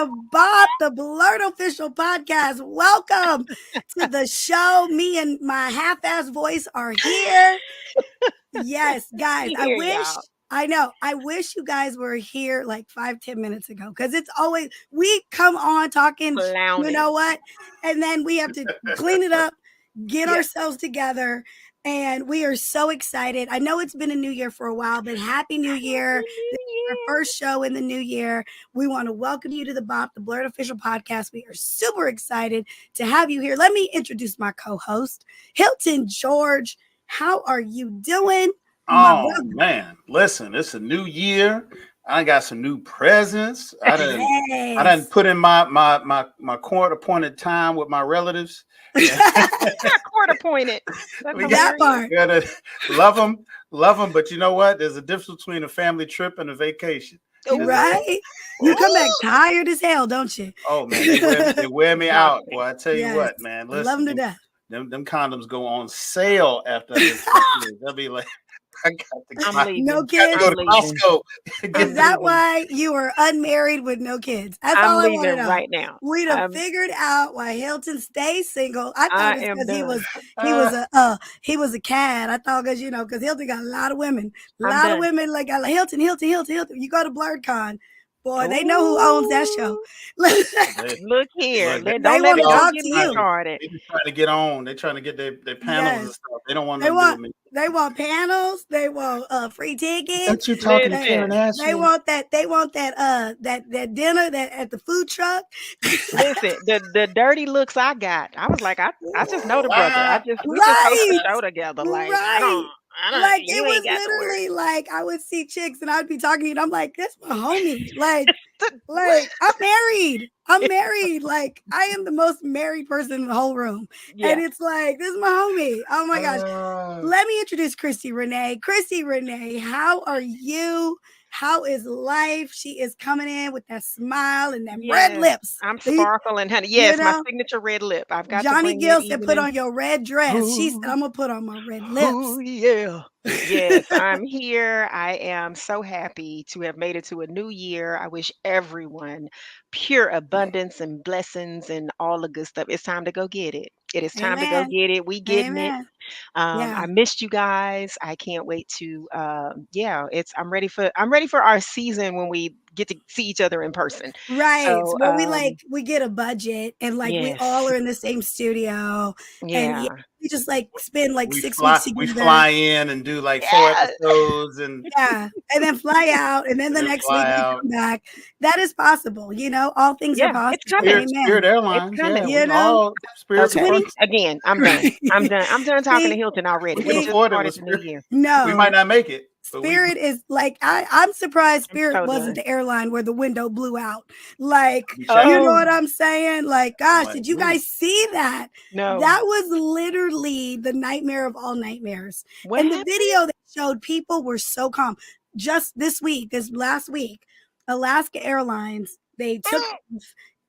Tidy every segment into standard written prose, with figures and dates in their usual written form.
the BOP, the BLERD official podcast. Welcome to the show. Me and my half-ass voice are here. Yes, guys, I wish you guys were here like 5-10 minutes ago, because it's always, we come on talking, you know what? And then we have to clean it up, get ourselves together. And we are so excited. I know it's been a new year for a while, but Happy New Year. This is our first show in the new year. We want to welcome you to the BOP, the BLERD official podcast. We are super excited to have you here. Let me introduce my co-host, Hilton George. How are you doing? Oh, man. Listen, it's a new year. I got some new presents. I done put in my court-appointed time with my relatives. Court-appointed. That part. Gotta love them. But you know what? There's a difference between a family trip and a vacation. Right? You come back tired as hell, don't you? Oh, man. They wear me out. Well, I tell you what, man. Listen, I love them to death. Them condoms go on sale after this. They'll be like, I got to leaving. No kids. Go to Costco. Is that why you were unmarried with no kids? That's all I want to know. Right now. We'd have figured out why Hilton stays single. I thought it's because he was a cad. I thought because Hilton got a lot of women. A lot of women like Hilton. You go to BlerdCon. Boy, they know who owns that show. Look here. They want to talk to you. They're trying to get on. They're trying to get their panels and stuff. They don't want to do me. They want panels. They want free tickets. That's you talking to Karan Ashley. They want that that dinner at the food truck. Listen, the dirty looks I got. I was like, I just know the brother. We just host the show together. Like like it was literally like I would see chicks and I'd be talking to you and I'm like, that's my homie. Like I'm married. Like I am the most married person in the whole room. And it's like, this is my homie. Oh my gosh. Let me introduce Christi Renee. Christi Renee, how are you? How is life? She is coming in with that smile and that red lips. I'm sparkling, honey. Yes, my signature red lip. I've got Johnny Gill said, put on your red dress. She said, I'm going to put on my red lips. Oh, yeah. Yes, I'm here. I am so happy to have made it to a new year. I wish everyone pure abundance and blessings and all the good stuff. It's time to go get it. It is time to go get it. We getting it. I missed you guys. I can't wait to I'm ready for our season when we get to see each other in person. Right. So, we get a budget and we all are in the same studio. And we just spend 6 weeks together. We fly in and do 4 episodes and then fly out and then the next week we come back. That is possible. All things are possible. It's coming. Spirit Airlines. Again, I'm done. I'm done talking to Hilton already. We just started the new year. No, we might not make it. Spirit is I'm surprised Spirit wasn't the airline where the window blew out. You know what I'm saying? Gosh, did you guys see that? No. That was literally the nightmare of all nightmares. The video that showed people were so calm. Just this last week, Alaska Airlines, they took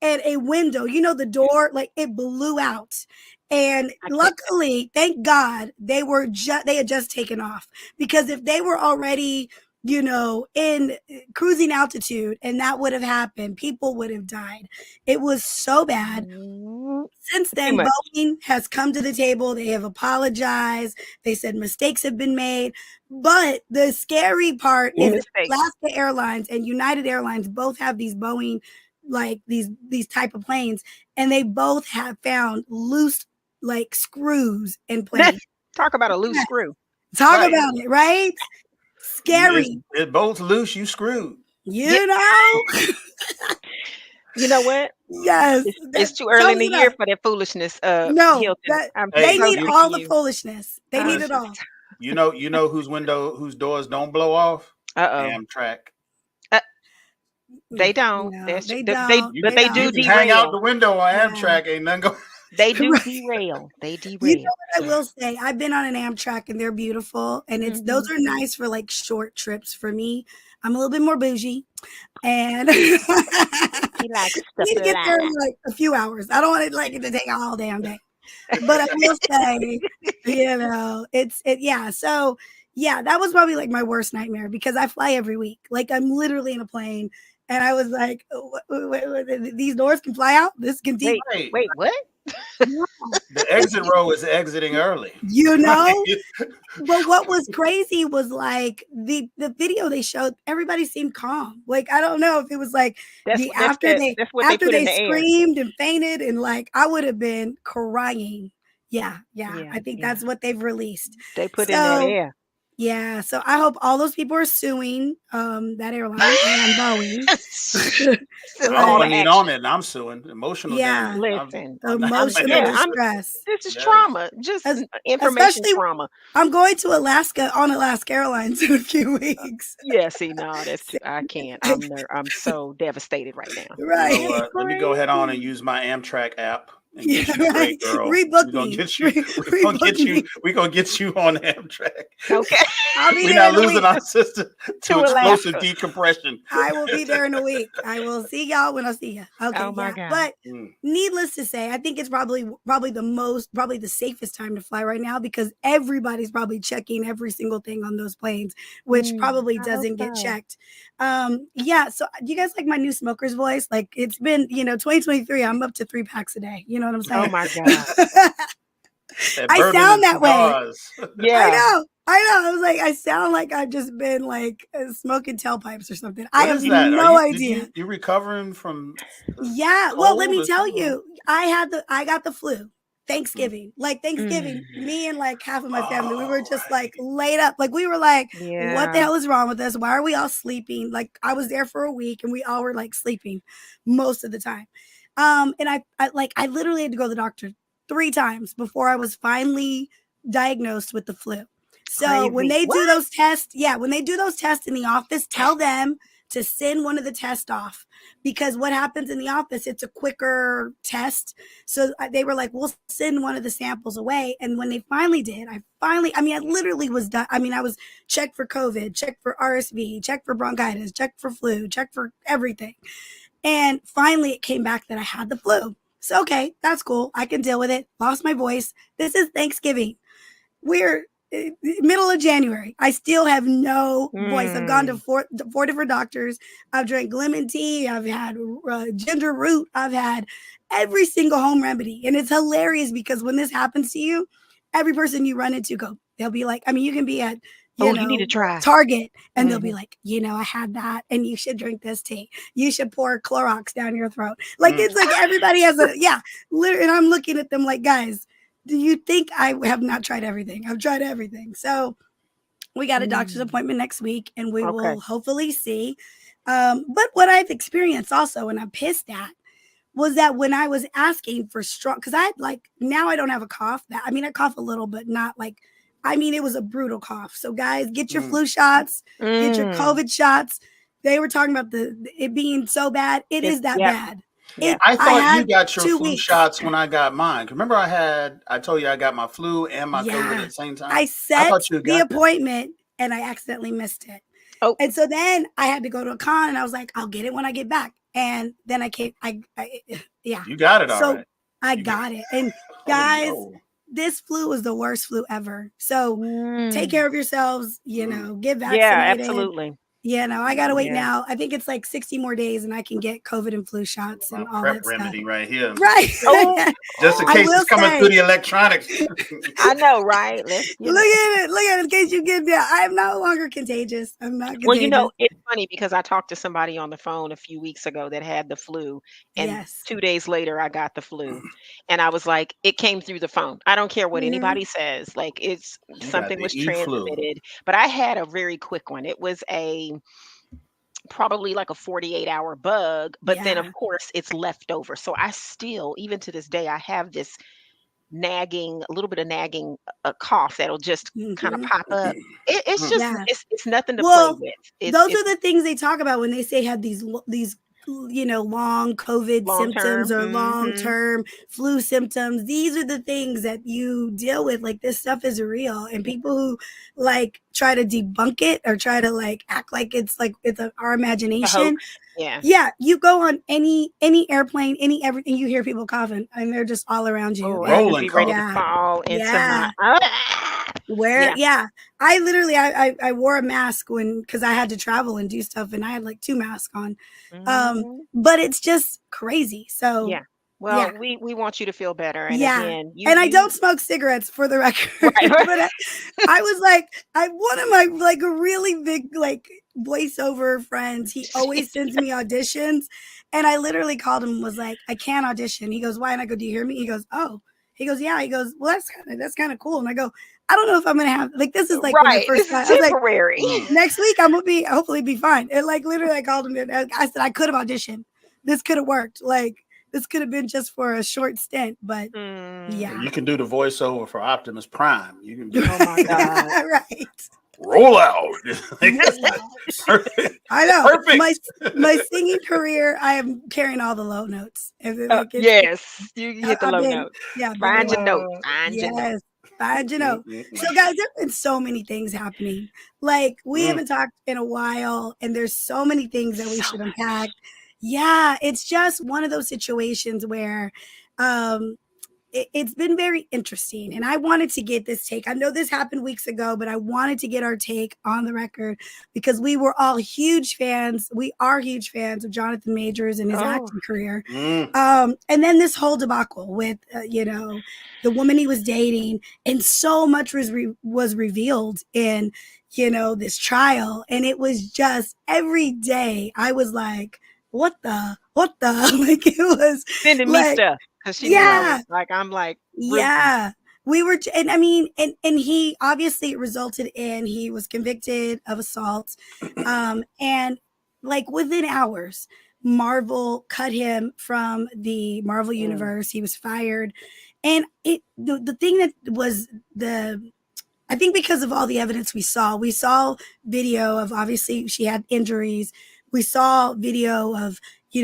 at a window, the door, it blew out. And luckily, thank God, they had just taken off, because if they were already, in cruising altitude and that would have happened, people would have died. It was so bad. Since then, Boeing has come to the table. They have apologized. They said mistakes have been made. But the scary part is that Alaska Airlines and United Airlines both have these Boeing, these type of planes, and they both have found loose screws in planes. Talk about a loose screw. Talk about it, right? Scary. It's both loose, you screwed. You know? You know what? Yes. It's too early in the year for that foolishness. No, Hilton. They need all the foolishness. They need it all. You know whose doors don't blow off? Amtrak. They don't. No, they don't. But they do derail. Hang out the window on Amtrak, ain't nothing going. They do derail. They derail. You know what I will say? I've been on an Amtrak and they're beautiful, and those are nice for short trips. For me, I'm a little bit more bougie, and he likes stuff need to get there in a few hours. I don't want it to take a whole damn day. But I will say, So that was probably my worst nightmare, because I fly every week. I'm literally in a plane And I was like, these doors can fly out. This can Wait, what? The exit row is exiting early. You know? But what was crazy was like the video they showed, everybody seemed calm. Like, I don't know if it was like after they screamed and fainted, and like I would have been crying. Yeah. I think that's what they've released. They put in that air. Yeah, so I hope all those people are suing that airline and Boeing. I ain't on it, and I'm suing. Emotional damage. Listen, emotional distress. This is trauma, just information trauma. I'm going to Alaska on Alaska Airlines in a few weeks. Yeah, see, no, I can't. I'm so devastated right now. Right. You know what? Let me go ahead on and use my Amtrak app. And yeah, get you right. girl. Rebook We're me. We're gonna get you on Amtrak. Okay. We're not losing our sister to explosive decompression. I will be there in a week. I will see y'all when I see you. Okay. Oh my God. But needless to say, I think it's probably the safest time to fly right now, because everybody's probably checking every single thing on those planes, which probably doesn't get checked. Yeah. So do you guys like my new smoker's voice? Like, it's been, 2023, I'm up to 3 packs a day. You know what I'm saying? Oh my God. I sound that way. Yeah. I know. I was like, I sound like I've just been like smoking tailpipes or something. What I have no idea. You recovering from? Yeah. Well, let me tell you, I got the flu. Thanksgiving, me and like half of my family, we were just like laid up. Like, we were like, what the hell is wrong with us? Why are we all sleeping? Like, I was there for a week and we all were like sleeping most of the time. And I literally had to go to the doctor 3 times before I was finally diagnosed with the flu. So when they do those tests, when they do those tests in the office, tell them to send one of the tests off, because what happens in the office, it's a quicker test. So they were like, we'll send one of the samples away. And when they finally did, I literally was done. I mean, I was checked for COVID, checked for RSV, checked for bronchitis, checked for flu, checked for everything. And finally it came back that I had the flu. So, okay, that's cool. I can deal with it. Lost my voice. This is Thanksgiving. We're middle of January. I still have no voice. I've gone to 4 different doctors. I've drank lemon tea. I've had ginger root. I've had every single home remedy. And it's hilarious because when this happens to you, every person you run into, they'll be like, I mean, you can be at, you know, need to try Target, and they'll be like, I had that, and you should drink this tea. You should pour Clorox down your throat. Like, it's like everybody has literally, and I'm looking at them like, guys, do you think I have not tried everything? I've tried everything. So we got a doctor's appointment next week, and we will hopefully see. But what I've experienced also, and I'm pissed at, was that when I was asking for strong, because now I don't have a cough. I cough a little, but not like, it was a brutal cough. So guys, get your flu shots, get your COVID shots. They were talking about it being so bad. It is that bad. Yeah. I thought you got your flu shots when I got mine. Remember, I told you I got my flu and my COVID at the same time. I set the appointment and I accidentally missed it. Oh. And so then I had to go to a con, and I was like, I'll get it when I get back. And then I came, You got it all right. I got it. And guys, this flu was the worst flu ever. So take care of yourselves, get vaccinated. Yeah, absolutely. I gotta wait now. I think it's like 60 more days, and I can get COVID and flu shots and all that stuff. Remedy right here. Right. Just in case it's coming through the electronics. I know, right? Look at it. In case you get there. I am no longer contagious. I'm not contagious. Well, it's funny because I talked to somebody on the phone a few weeks ago that had the flu, and 2 days later I got the flu. And I was like, it came through the phone. I don't care what anybody says. Like, it's something was transmitted. But I had a very quick one. It was probably like a 48-hour bug, but then of course it's left over. So I still, even to this day, I have this a little bit of nagging cough that'll just kind of pop up. It's just it's nothing to play with. Those are the things they talk about when they say have these long COVID symptoms or long-term flu symptoms. These are the things that you deal with. Like, this stuff is real, and people who like try to debunk it or try to like act like it's our imagination. You go on any airplane, everything, you hear people coughing, and they're just all around you. Rolling, ready to fall into my Yeah. I literally, I wore a mask because I had to travel and do stuff, and I had like 2 masks on. But it's just crazy. So Yeah. yeah. Well, we want you to feel better. And Yeah. again, And I don't smoke cigarettes, for the record. Right. But I was like, one of my like really big like voiceover friends, he always sends me auditions. And I literally called him and was like, I can't audition. He goes, why? And I go, do you hear me? He goes, oh. He goes, yeah. He goes, well, that's kind of cool. And I go, I don't know if I'm gonna have like this is like when I Right. first This is got, I was like, temporary. next week I'm gonna be hopefully be fine. And like literally I called him and I said I could have auditioned. This could have worked. Like this could have been just for a short stint, but yeah. You can do the voiceover for Optimus Prime. You can do Oh my God. Right. Roll out. I know. Perfect. My singing career, I am carrying all the low notes. Yes, you hit the low notes. Yeah. Find your note. Find your note. Find your note. So guys, there've been so many things happening. Like we haven't talked in a while, and there's so many things that we should unpack. Yeah, it's just one of those situations where it's been very interesting, and I wanted to get this take. I know this happened weeks ago, but I wanted to get our take on the record because we were all huge fans. We are huge fans of Jonathan Majors and his acting career. And then this whole debacle with, the woman he was dating, and so much was revealed in, this trial. And it was just every day I was like, what the, like it was sending me stuff. Cause she knows, like, I'm like, yeah, we were, and I mean, and he obviously resulted in, he was convicted of assault. And like within hours, Marvel cut him from the Marvel universe. He was fired. And the thing that was I think because of all the evidence we saw video of, obviously she had injuries. We saw video of,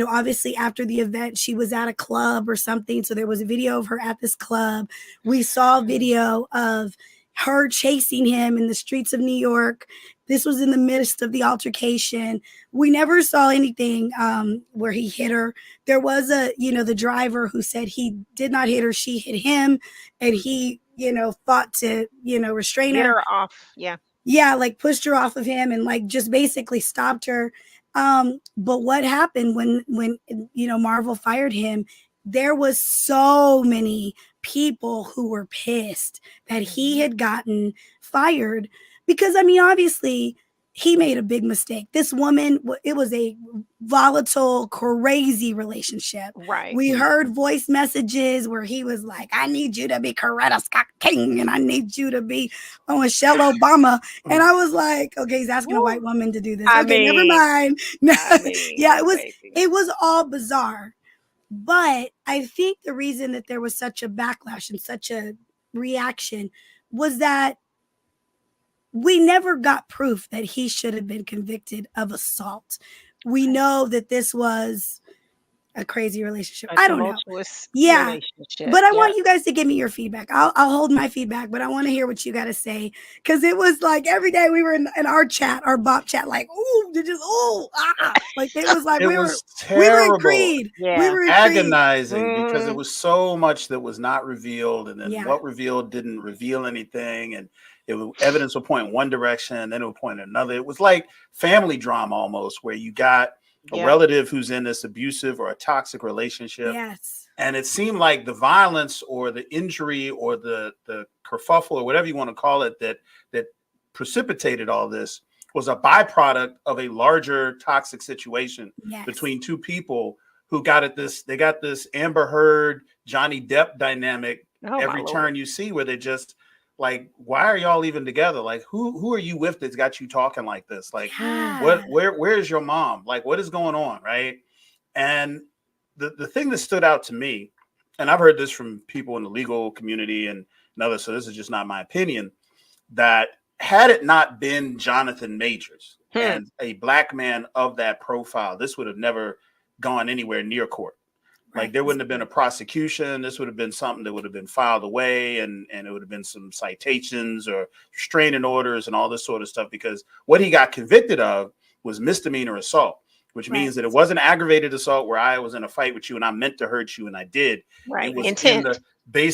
obviously after the event, she was at a club or something. So there was a video of her at this club. We saw video of her chasing him in the streets of New York. This was in the midst of the altercation. We never saw anything where he hit her. There was the driver who said he did not hit her. She hit him, and he, fought to, restrain her. Get her off. Yeah. Yeah, like pushed her off of him and like just basically stopped her. But what happened when Marvel fired him, there was so many people who were pissed that he had gotten fired because, I mean, obviously he made a big mistake. This woman, it was a volatile, crazy relationship. Right. We heard voice messages where he was like, I need you to be Coretta Scott King and I need you to be Michelle Obama. And I was like, okay, he's asking a white woman to do this. Never mind. Yeah, it was all bizarre. But I think the reason that there was such a backlash and such a reaction was that we never got proof that he should have been convicted of assault. We know that this was a crazy relationship. I don't know. Yeah. But I want you guys to give me your feedback. I'll hold my feedback, but I want to hear what you got to say. Because it was like every day we were in our chat, our BOP chat, like, oh, like it was like it was terrible. We were agreed. Yeah. We were agonizing because it was so much that was not revealed, and then what revealed didn't reveal anything, and evidence would point in one direction, and then it would point in another. It was like family drama almost, where you got a relative who's in this abusive or a toxic relationship. Yes. And it seemed like the violence or the injury or the kerfuffle or whatever you want to call it that precipitated all this was a byproduct of a larger toxic situation between two people who got this Amber Heard, Johnny Depp dynamic every turn you see, where they just like, why are y'all even together? Like, who are you with that's got you talking like this? Like, where's your mom? Like, what is going on? Right. And the thing that stood out to me, and I've heard this from people in the legal community and others, so this is just not my opinion, that had it not been Jonathan Majors and a black man of that profile, this would have never gone anywhere near court. Like there wouldn't have been a prosecution. This would have been something that would have been filed away, and it would have been some citations or restraining orders and all this sort of stuff, because what he got convicted of was misdemeanor assault, which means that it wasn't aggravated assault where I was in a fight with you and I meant to hurt you and I did. Right. It was intent.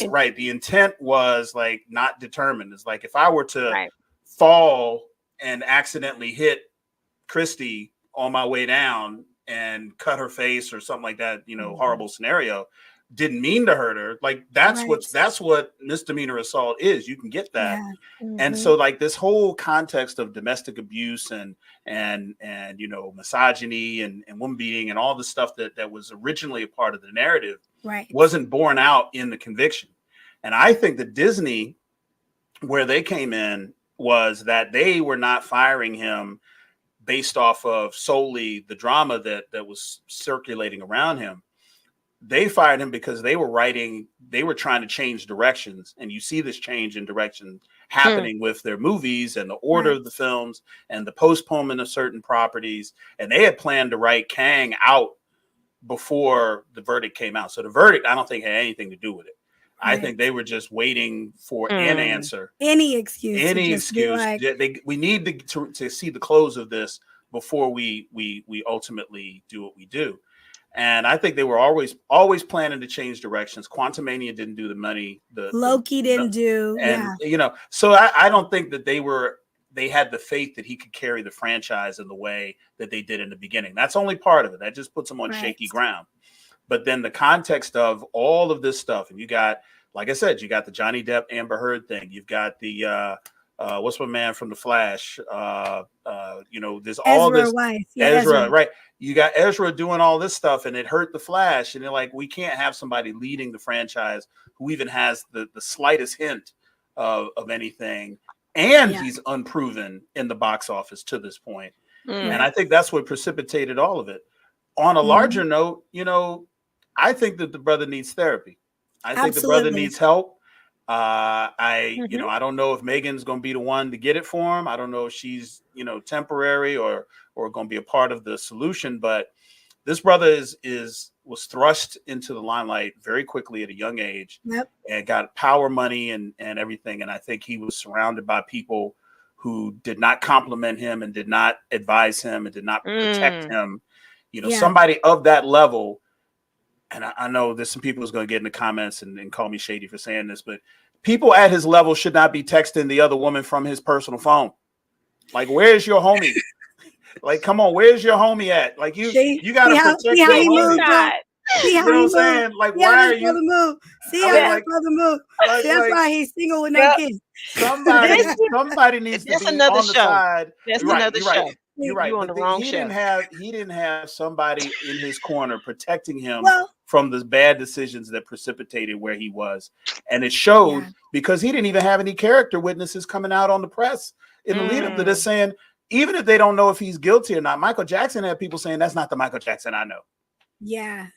right. The intent was like not determined. It's like if I were to Right. fall and accidentally hit Christi on my way down and cut her face or something like that, horrible scenario, didn't mean to hurt her. Like that's what misdemeanor assault is. You can get that. Yeah. And so like this whole context of domestic abuse and misogyny and woman beating and all the stuff that was originally a part of the narrative wasn't borne out in the conviction. And I think that Disney, where they came in, was that they were not firing him based off of solely the drama that was circulating around him. They fired him because they were trying to change directions. And you see this change in direction happening with their movies and the order of the films and the postponement of certain properties. And they had planned to write Kang out before the verdict came out. So the verdict, I don't think, had anything to do with it. I think they were just waiting for an answer, any excuse. We need to see the close of this before we ultimately do what we do. And I think they were always planning to change directions. Quantumania didn't do the money. Loki didn't do. And so I don't think that they had the faith that he could carry the franchise in the way that they did in the beginning. That's only part of it. That just puts them on shaky ground. But then the context of all of this stuff, and you got, like I said, you got the Johnny Depp Amber Heard thing. You've got the what's my man from the Flash? There's all Ezra this Weiss. Ezra, right? You got Ezra doing all this stuff, and it hurt the Flash. And they're like, we can't have somebody leading the franchise who even has the slightest hint of anything, and he's unproven in the box office to this point. And I think that's what precipitated all of it. On a larger note, I think that the brother needs therapy. I think the brother needs help. I don't know if Megan's going to be the one to get it for him. I don't know if she's, temporary or going to be a part of the solution. But this brother was thrust into the limelight very quickly at a young age and got power, money, and everything. And I think he was surrounded by people who did not compliment him and did not advise him and did not protect him. Somebody of that level. And I know there's some people who's going to get in the comments and call me shady for saying this, but people at his level should not be texting the other woman from his personal phone. Like, where's your homie? Like, come on, where's your homie at? Like, you got to protect your homie. You know what I'm saying? Like, why are you? See how that brother move? That's why he's single with no kids. Somebody needs to be on the side. That's another show. You're right. You're on the wrong show. He didn't have somebody in his corner protecting him from the bad decisions that precipitated where he was. And it showed because he didn't even have any character witnesses coming out on the press in the lead up to this saying, even if they don't know if he's guilty or not, Michael Jackson had people saying that's not the Michael Jackson I know. Yeah.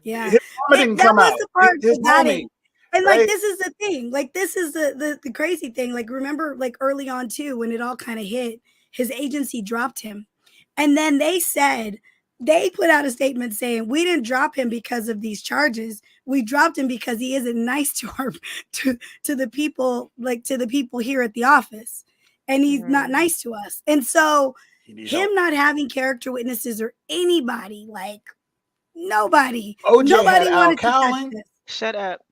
His mama didn't come out. The part his mommy. And like, this is the thing, like, this is the crazy thing. Like, remember, like early on too, when it all kind of hit, his agency dropped him. And then they put out a statement saying, we didn't drop him because of these charges. We dropped him because he isn't nice to the people, like to the people here at the office. And he's not nice to us. And so him not having character witnesses or anybody, like nobody wanted to touch this. Shut up.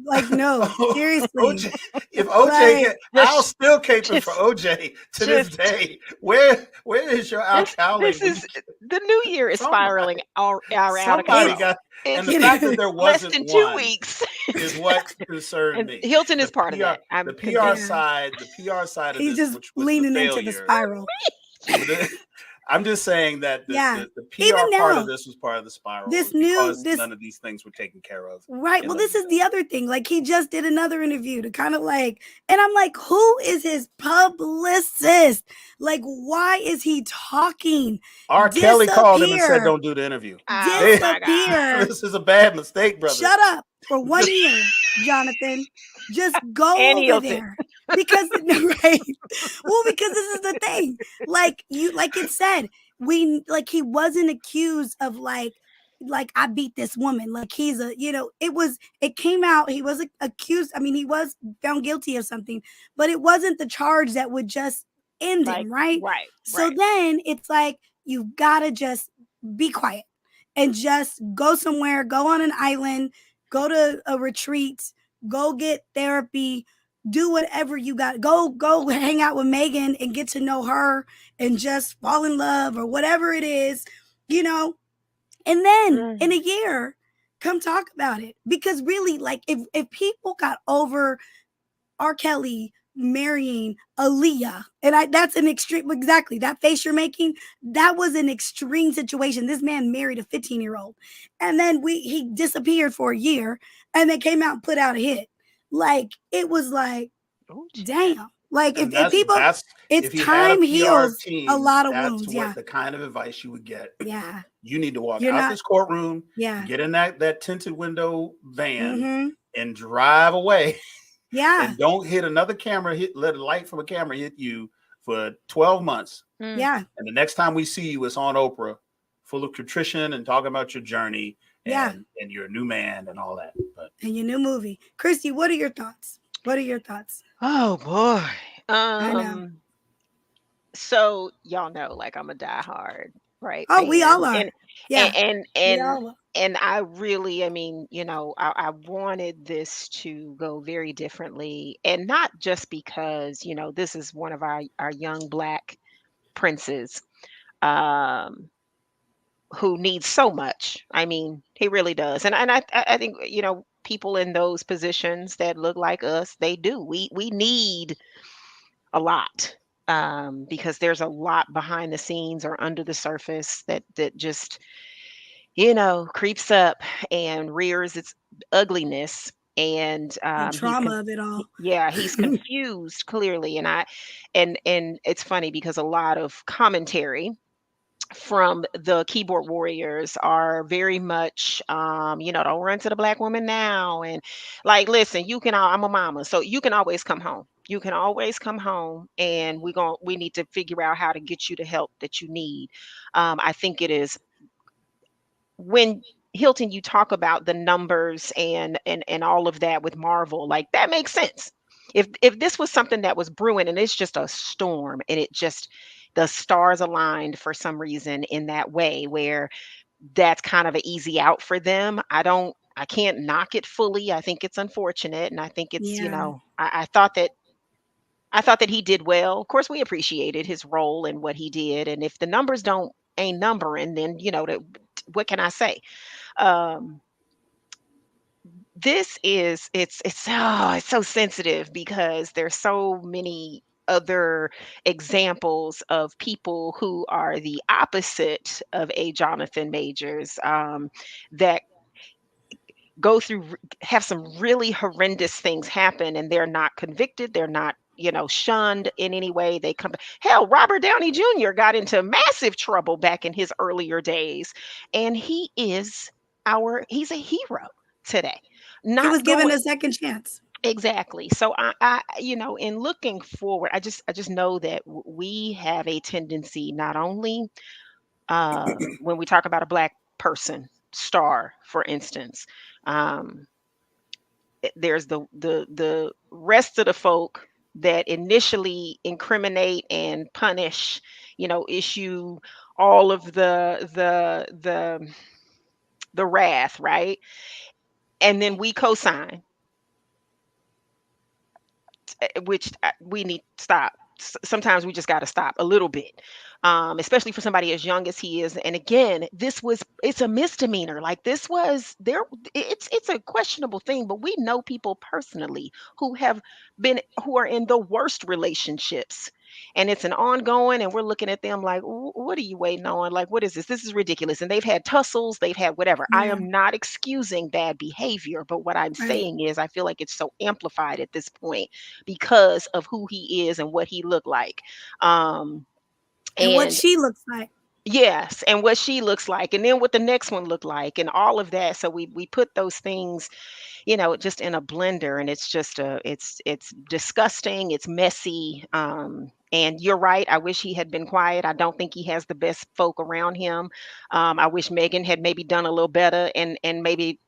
Like, no, seriously. If OJ, I'll still caping for OJ to this day. Where is your Al Cowling? This is the new year is spiraling out of control. And the fact that there wasn't less than 2 weeks is what concerned me. Hilton is part of that. The PR side of he's this, just leaning into the spiral. I'm just saying that the PR part of this was part of the spiral. None of these things were taken care of. Right. Well, this is the other thing. Like, he just did another interview to kind of like, and I'm like, who is his publicist? Like, why is he talking? R. Kelly called him and said, don't do the interview. Disappear. This is a bad mistake, brother. Shut up for 1 year, Jonathan. Just go over there. Because right. Well, because this is the thing. Like it said, he wasn't accused of like I beat this woman. Like he's it came out, he was accused. I mean, he was found guilty of something, but it wasn't the charge that would just end him, right? Right. So then it's like, you gotta just be quiet and just go somewhere, go on an island, go to a retreat, go get therapy, do whatever you got. Go hang out with Megan and get to know her and just fall in love or whatever it is, you know. And then in a year, come talk about it. Because really, like, if people got over R. Kelly marrying Aaliyah, and that's an extreme, exactly, that face you're making, that was an extreme situation. This man married a 15-year-old, and then he disappeared for a year, and then came out and put out a hit. Like, it was like, damn. Like, And if people, it's if you had a time PR heals a team, lot of that's wounds. what Yeah. the kind of advice you would get. Yeah. You need to walk You're out not, this courtroom, yeah. get in that tinted window van Mm-hmm. and drive away. Yeah. And don't hit another camera, let a light from a camera hit you for 12 months. Yeah. And the next time we see you, it's on Oprah, full of contrition and talking about your journey and you're a new man and all that. And your new movie. Christi, what are your thoughts? What are your thoughts? Oh boy. I know. So y'all know, like, I'm a diehard, right, Oh, fan. we all are. And Yeah. We and all are. and I really, I mean, I wanted this to go very differently, and not just because, this is one of our young Black princes, um, who needs so much. I mean, he really does. And I think, people in those positions that look like us, they do. We need a lot, because there's a lot behind the scenes or under the surface that just, creeps up and rears its ugliness. And The trauma of it all. yeah, he's confused clearly. And it's funny because a lot of commentary from the keyboard warriors are very much, don't run to the Black woman now. And, like, listen, I'm a mama, so you can always come home. You can always come home, and we need to figure out how to get you the help that you need. I think it is, when Hilton, you talk about the numbers and all of that with Marvel, like, that makes sense. If this was something that was brewing and it's just a storm, and it just, the stars aligned for some reason in that way, where that's kind of an easy out for them. I can't knock it fully. I think it's unfortunate, and I think it's, Yeah. I thought that he did well. Of course, we appreciated his role and what he did, and if the numbers don't ain't numbering, then, what can I say? Um, this is it's so sensitive because there's so many other examples of people who are the opposite of a Jonathan Majors, that go through have some really horrendous things happen, and they're not convicted, they're not, shunned in any way. They come, hell, Robert Downey Jr. got into massive trouble back in his earlier days, and he's a hero today. He was Not given going a second chance. exactly. So in looking forward, I just know that we have a tendency, not only, when we talk about a Black person star, for instance, um, there's the rest of the folk that initially incriminate and punish, issue all of the wrath, right? And then we co-sign, which, we need to stop. Sometimes we just got to stop a little bit, especially for somebody as young as he is. And again, it's a misdemeanor. Like, this was there. It's a questionable thing, but we know people personally who are in the worst relationships, and it's an ongoing, and we're looking at them like, what are you waiting on? Like, what is this? This is ridiculous. And they've had tussles, they've had whatever. I Yeah. am not excusing bad behavior, but what I'm Right. saying is, I feel like it's so amplified at this point because of who he is and what he looked like. And what And she looks like. yes, and what she looks like, and then what the next one looked like, and all of that. So we put those things, just in a blender, and it's just it's disgusting, it's messy. And you're right. I wish he had been quiet. I don't think he has the best folk around him. I wish Megan had maybe done a little better and maybe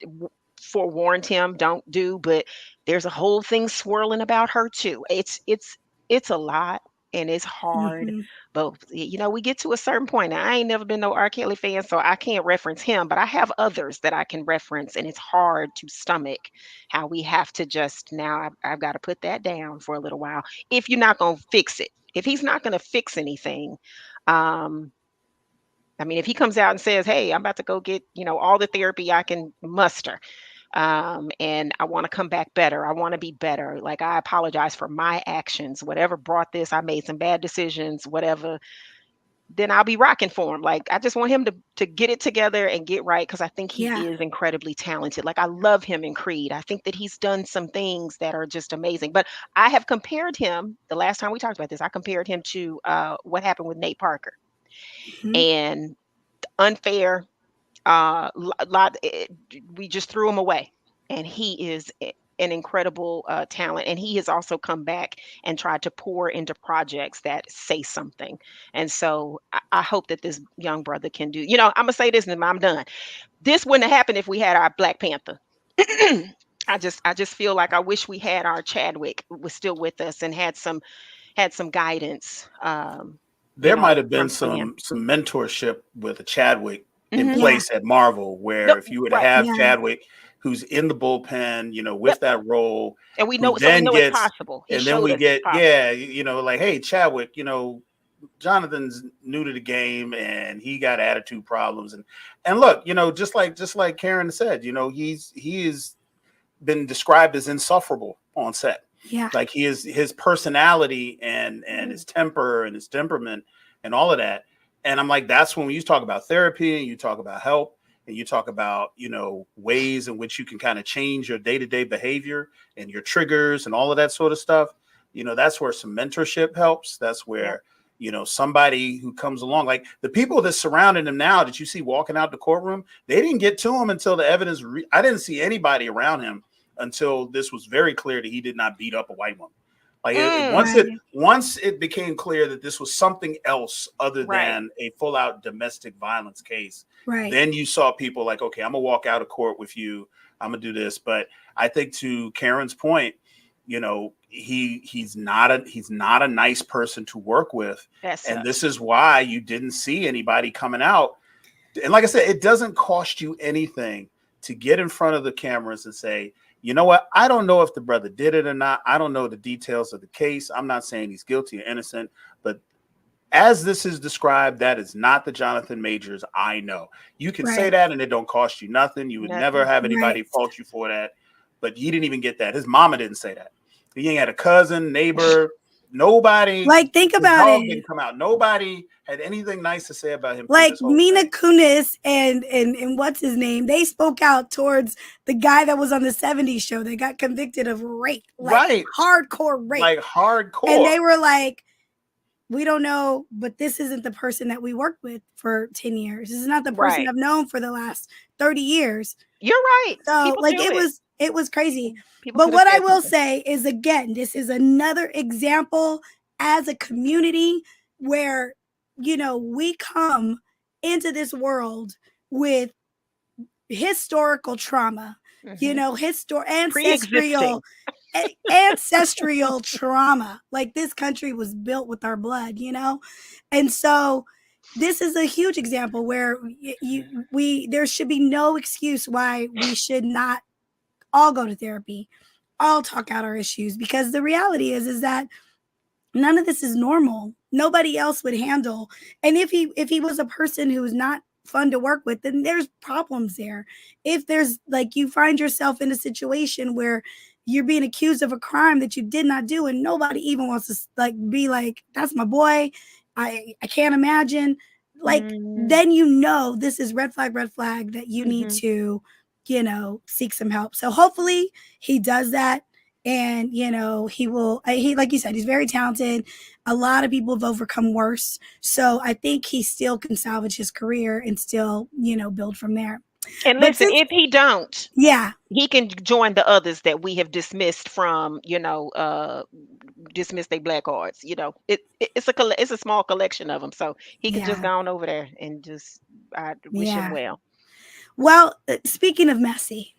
forewarned him, don't do. But there's a whole thing swirling about her too. It's a lot. and it's hard. Mm-hmm. But we get to a certain point. Now, I ain't never been no R. Kelly fan, so I can't reference him, but I have others that I can reference, and it's hard to stomach how we have to just now. I've got to put that down for a little while. If you're not gonna fix it, if he's not gonna fix anything, um, I mean, if he comes out and says, "Hey, I'm about to go get all the therapy I can muster," and I want to come back better. I want to be better. Like, I apologize for my actions. Whatever brought this, I made some bad decisions, whatever. Then I'll be rocking for him. Like, I just want him to get it together and get right, because I think he Yeah. is incredibly talented. Like, I love him in Creed. I think that he's done some things that are just amazing. But I have compared him, the last time we talked about this, I compared him to what happened with Nate Parker. Mm-hmm. And unfair, we just threw him away, and he is an incredible talent, and he has also come back and tried to pour into projects that say something. And so I hope that this young brother can do. I'm gonna say this and I'm done. This wouldn't have happened if we had our Black Panther. I just feel like I wish we had our Chadwick was still with us and had some guidance. There might have been from him. some mentorship with a Chadwick in Mhm. place at Marvel, where Nope, if you were to right. have Yeah. Chadwick, who's in the bullpen, with Yep. that role, And we who know, so we then know it's gets, possible. He and then showed we us it's get, possible. like, hey, Chadwick, Jonathan's new to the game and he got attitude problems, and look, just like Karen said, he is been described as insufferable on set. Yeah. Like, his personality and his temper and his temperament and all of that. And I'm like, that's when you talk about therapy and you talk about help and you talk about, ways in which you can kind of change your day-to-day behavior and your triggers and all of that sort of stuff. That's where some mentorship helps. That's where, somebody who comes along, like the people that surrounded him now that you see walking out the courtroom, they didn't get to him until the evidence. I didn't see anybody around him until this was very clear that he did not beat up a white woman. Like, once it became clear that this was something else other than a full out domestic violence case, then you saw people like, okay, I'm gonna walk out of court with you. I'm gonna do this. But I think, to Karen's point, he's not a nice person to work with. And this is why you didn't see anybody coming out. And like I said, it doesn't cost you anything to get in front of the cameras and say, you know what? I don't know if the brother did it or not. I don't know the details of the case. I'm not saying he's guilty or innocent, but as this is described, that is not the Jonathan Majors I know. You can say that and it don't cost you nothing. You would never have anybody fault you for that. But he didn't even get that. His mama didn't say that. He ain't had a cousin, neighbor, nobody. Like, think about it. Didn't come out. Nobody had anything nice to say about him. Like, Mila Kunis and what's his name? They spoke out towards the guy that was on the 70s show that got convicted of rape. Like, hardcore rape. Like, hardcore. And they were like, we don't know, but this isn't the person that we worked with for 10 years. This is not the person I've known for the last 30 years. You're right. So, People like, it was crazy. But what I will say is, again, this is another example as a community where, we come into this world with historical trauma, ancestral trauma. Like, this country was built with our blood, and so this is a huge example where there should be no excuse why we should not all go to therapy, all talk out our issues, because the reality is that none of this is normal. Nobody else would handle. And if he was a person who is not fun to work with, then there's problems there. If there's, like, you find yourself in a situation where you're being accused of a crime that you did not do, and nobody even wants to, like, be like, that's my boy, I can't imagine. Like, then this is red flag that you need to, seek some help. So hopefully he does that. And, he will, like you said, he's very talented. A lot of people have overcome worse. So I think he still can salvage his career and still, build from there. And listen, if he don't, he can join the others that we have dismissed from, dismiss their black cards. It's a small collection of them. So he can just go on over there and just, I wish him well. Well, speaking of messy,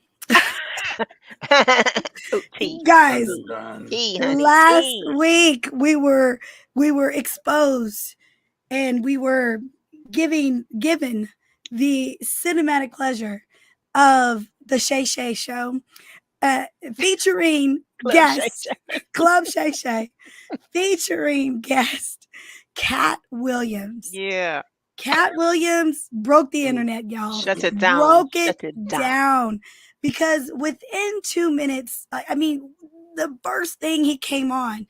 Ooh, tea. Guys, Tea. Done. Tea, honey. last Tea. week we were exposed and we were given the cinematic pleasure of the Shay Shay show, featuring Club Shay guest Shay. Club Shay Shay, featuring guest Katt Williams. Yeah. Katt Williams broke the internet, y'all. Shut it down. Broke it Shut it down. down. Because within 2 minutes, I mean, the first thing he came on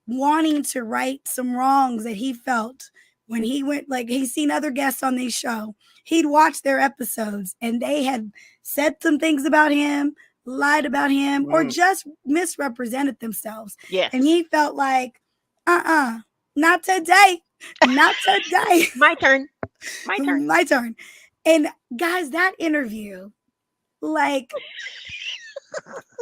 wanting to right some wrongs that he felt when he went, like, he's seen other guests on this show. He'd watched their episodes and they had said some things about him, lied about him, or just misrepresented themselves. Yes. And he felt like, not today. Not today. My turn. My turn. My turn. And guys, that interview, like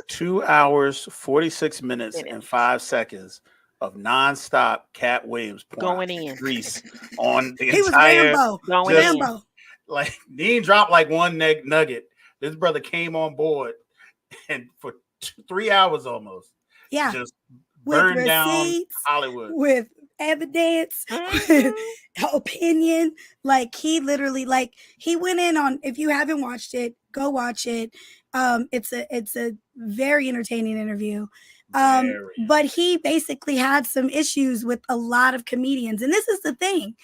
2 hours, 46 minutes, and 5 seconds of nonstop Katt Williams Going in. grease on the he was entire. Rambo. Going Rambo. Like, he didn't drop like one nugget. This brother came on board and for 3 hours almost, Yeah. just With burned down receipts, Hollywood. with evidence, with opinion. Like, he literally, like, he went in on, if you haven't watched it, go watch it. It's a very entertaining interview. But he basically had some issues with a lot of comedians. And this is the thing.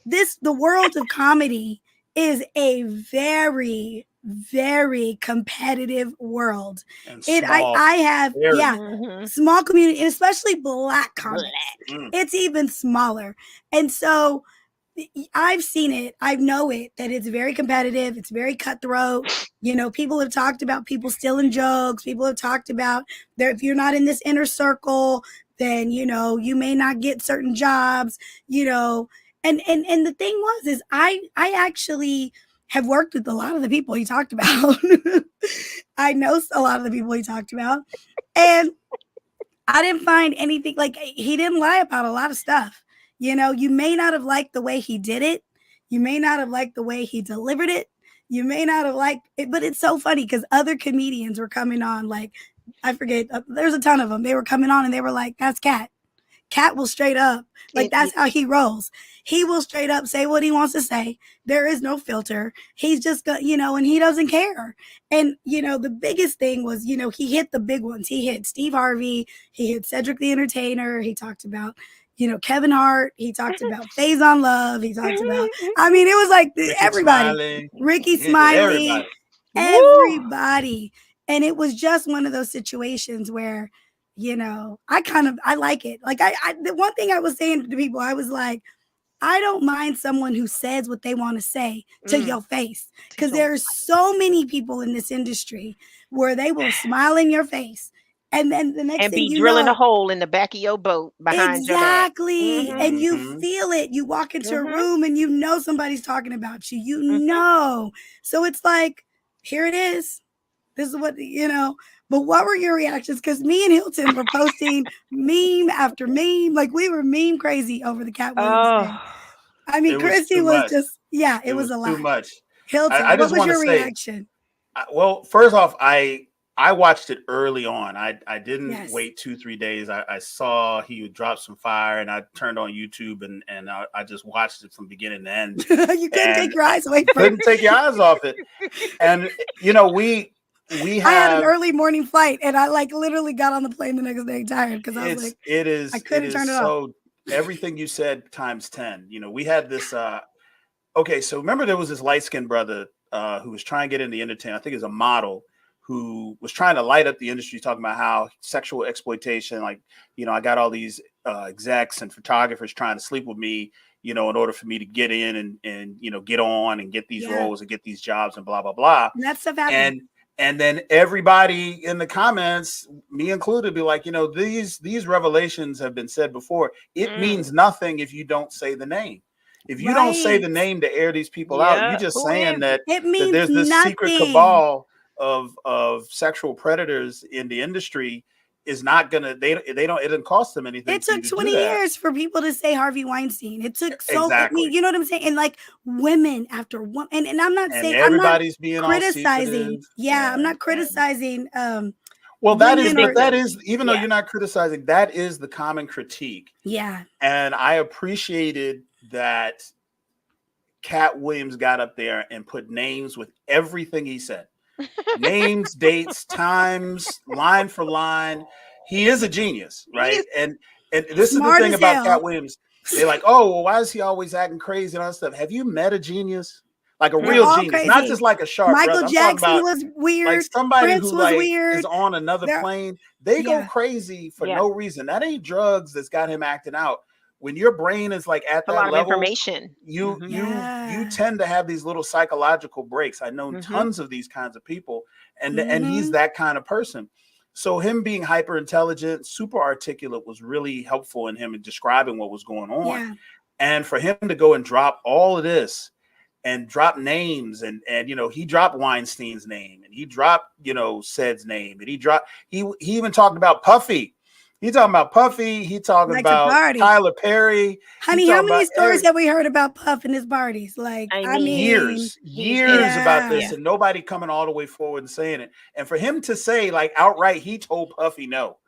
The world of comedy is a very, very competitive world. And I have small community, and especially Black comics. It's even smaller. And so I've seen it. I know it, that it's very competitive. It's very cutthroat. You know, people have talked about people stealing jokes. People have talked about if you're not in this inner circle, then, you know, you may not get certain jobs, you know. And the thing is I actually have worked with a lot of the people he talked about. I know a lot of the people he talked about. And I didn't find anything, like, he didn't lie about a lot of stuff. You know, you may not have liked the way he did it. You may not have liked the way he delivered it. You may not have liked it, but it's so funny because other comedians were coming on, like, I forget, there's a ton of them. They were coming on and they were like, that's Katt. Katt will straight up, like, that's how he rolls. He will straight up say what he wants to say. There is no filter. He's just, you know, and he doesn't care. And, you know, the biggest thing was, you know, he hit the big ones. He hit Steve Harvey. He hit Cedric the Entertainer. He talked about, you know, Kevin Hart. He talked about Faison Love. He talked about, I mean, it was like everybody. Ricky Smiley. Everybody. And it was just one of those situations where, you know, I like it. Like, the one thing I was saying to people, I was like, I don't mind someone who says what they want to say to your face. Because there's so many people in this industry where they will smile in your face. And then the next thing you know, drilling a hole in the back of your boat behind your back. Exactly. And you feel it. You walk into a room and you know somebody's talking about you. You know. So it's like, here it is. This is what, you know. But what were your reactions? Because me and Hilton were posting meme after meme. Like, we were meme crazy over the Katt Williams thing. I mean, Christi was just, it was a lot. Too much. Hilton, what was your reaction? Well, first off, I watched it early on. I didn't wait 2-3 days. I saw he would drop some fire, and I turned on YouTube and I just watched it from beginning to end. You couldn't take your eyes away from it. Couldn't take your eyes off it. And, you know, we have, I had an early morning flight, and I, like, literally got on the plane the next day tired because I was like, I couldn't turn it off. Everything you said times 10. You know, we had this. Okay, so remember there was this light-skinned brother who was trying to get in the entertainment. I think it was a model who was trying to light up the industry, talking about how sexual exploitation, like, you know, I got all these execs and photographers trying to sleep with me, you know, in order for me to get in and you know, get on and get these roles and get these jobs and blah, blah, blah. And that stuff happened. And then everybody in the comments, me included, be like, you know, these revelations have been said before. It means nothing if you don't say the name. If you don't say the name to air these people out, you're just saying that there's this secret cabal of sexual predators in the industry. is not gonna. They don't. It didn't cost them anything. It took 20 years for people to say Harvey Weinstein. It took exactly. you know what I'm saying? And like women after one, and I'm not saying everybody's being criticizing. Yeah, I'm not criticizing. Well, that is even though you're not criticizing, that is the common critique. Yeah, and I appreciated that Katt Williams got up there and put names with everything he said. Names, dates, times, line for line. He is a genius, right? And this is the thing about Katt Williams. They're like, oh, well, why is he always acting crazy and all that stuff? Have you met a genius? Like a real genius, crazy. Not just like a sharp Michael Jackson was weird. Like somebody Prince who was weird. is on another plane. They go crazy for no reason. That ain't drugs that's got him acting out. When your brain is like at that level, information. You tend to have these little psychological breaks. I know tons of these kinds of people, and he's that kind of person. So him being hyper intelligent, super articulate was really helpful in him in describing what was going on. Yeah. And for him to go and drop all of this and drop names and he dropped Weinstein's name and he dropped, Said's name, and he even talked about Puffy. He talking about Puffy. He talking about Tyler Perry. Honey, how many stories have we heard about Puff and his parties? Like, I mean, years about this, and nobody coming all the way forward and saying it. And for him to say, like, outright, he told Puffy no.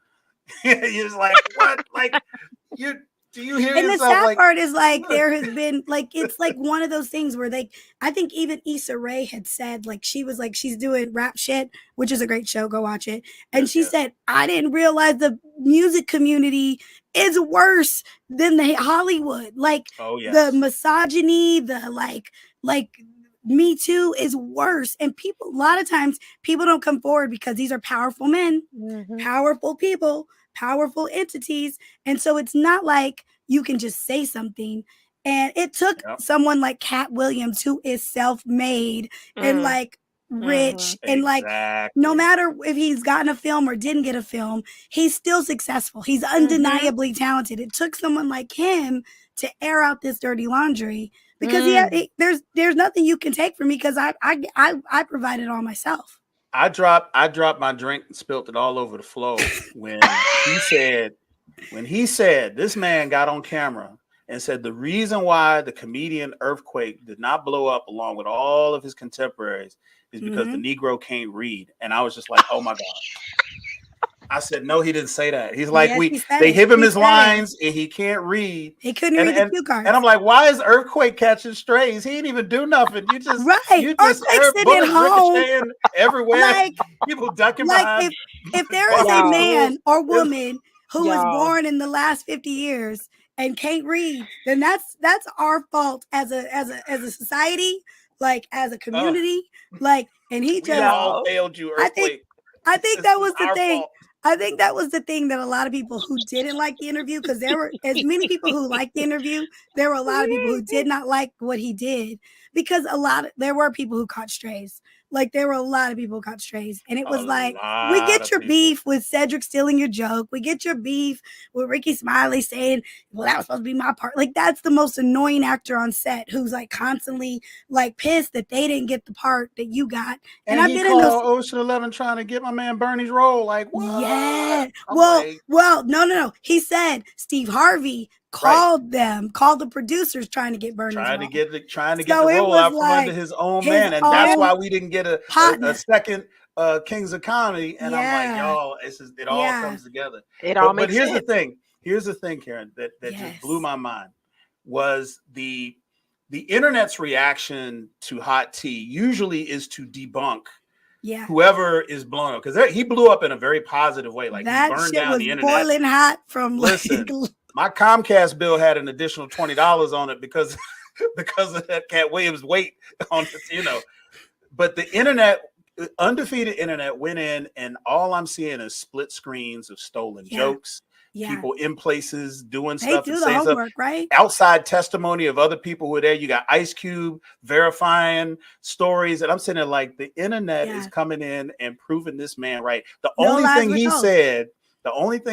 He's like, what? Like, do you hear and yourself? And the sad part is, like, there has been, like, it's like one of those things where, like, I think even Issa Rae had said, like, she was like, she's doing Rap Shit, which is a great show. Go watch it. And she said, I didn't realize the music community is worse than the Hollywood. Like, the misogyny, the like Me Too is worse. And people, a lot of times, people don't come forward because these are powerful men, powerful people, powerful entities. And so it's not like you can just say something. And it took someone like Katt Williams, who is self-made and like rich and like no matter if he's gotten a film or didn't get a film, he's still successful. He's undeniably talented. It took someone like him to air out this dirty laundry because there's nothing you can take from me because I provided all myself. I dropped my drink and spilled it all over the floor when he said this man got on camera and said the reason why the comedian Earthquake did not blow up along with all of his contemporaries is because the Negro can't read. And I was just like, oh my God. I said, no, he didn't say that. He's like, they give him his lines and he can't read. He couldn't read the cue cards. And I'm like, why is Earthquake catching strays? He didn't even do nothing. You just Earthquake's sitting at home everywhere. Like, people ducking behind. If there is a man or woman who was born in the last 50 years and can't read, then that's our fault as a society, like as a community, like. And he just all failed you, Earthquake. I think that was the thing. Fault. I think that was the thing that a lot of people who didn't like the interview, because there were as many people who liked the interview, there were a lot of people who did not like what he did, because there were people who caught strays. Like, there were a lot of people who caught strays. And it was like, we get your beef with Cedric stealing your joke. We get your beef with Ricky Smiley saying, well, that was supposed to be my part. Like, that's the most annoying actor on set, who's like constantly like pissed that they didn't get the part that you got. And I've been in those Ocean 11 trying to get my man Bernie's role. Like, what? Yeah. Well, no. He said Steve Harvey called the producers trying to get Bernie's trying role. to get the role out from under his own man, and that's why we didn't get a second Kings of Comedy. And I'm like, y'all, it all comes together. But here's the thing. Here's the thing, Karen, that just blew my mind was the internet's reaction to Hot Tea usually is to debunk whoever is blown up, because he blew up in a very positive way. Like, that he burned shit down was the internet. Boiling hot from My Comcast bill had an additional $20 on it because of that Katt Williams weight on it, But the internet, undefeated internet, went in, and all I'm seeing is split screens of stolen jokes. People in places doing stuff and saying stuff, right? Outside testimony of other people who are there. You got Ice Cube verifying stories, and I'm sitting there like, the internet is coming in and proving this man right. The only thing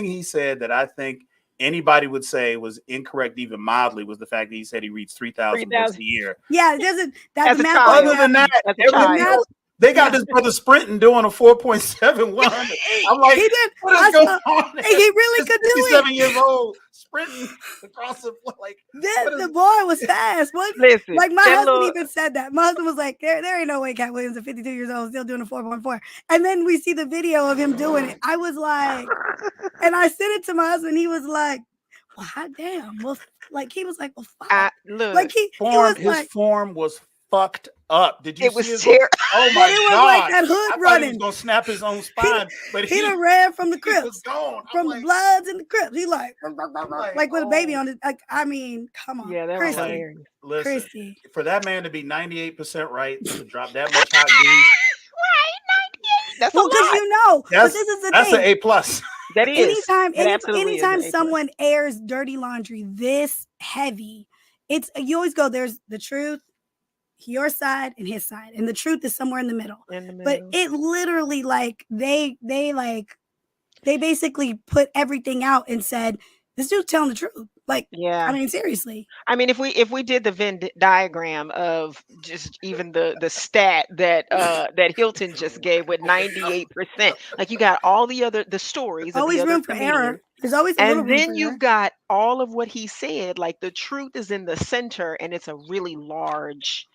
he said that I think anybody would say was incorrect, even mildly, was the fact that he said he reads 3,000 books a year. Yeah, it doesn't. That's a math. child. Other than that, They got this brother sprinting doing a 4.71. I'm like, he did. what is going on? He really could do it. 57 years old, sprinting across the floor. Like, the boy was fast. What? Listen, Like my that husband little- even said that. My husband was like, there ain't no way Katt Williams at 52 years old still doing a 4.4. And then we see the video of him doing it. I was like, and I sent it to my husband. He was like, well, hot damn. Well, like he was like, well, fuck. look, Like he form, was his like, form was fucked up. Did you it see was his? terrible. Oh but my it was god! like that hood I thought he was running. gonna snap his own spine, but He done ran from the he was Crips, gone. from the like, Bloods and the Crips. He like with a baby oh. on his. Like, I mean, come on, Yeah, that was Christi. hilarious. Listen, Christi. for that man to be 98% right, to drop that much hot grease, That's Well, a because lot. you know, but that's this is the that's an thing. A plus. That is. Anytime, That absolutely is an anytime A+. someone airs dirty laundry this heavy, it's you always go. There's the truth, your side and his side, and the truth is somewhere in the middle. In the But middle. it literally like they basically put everything out and said this dude's telling the truth. Like, Yeah. I mean, seriously. I mean, if we did the Venn diagram of just even the stat that that Hilton just gave with 98%, like you got all the stories of Always the other room for error. comedians, There's always a little and room then for you've error. got all of what he said. Like the truth is in the center, and it's a really large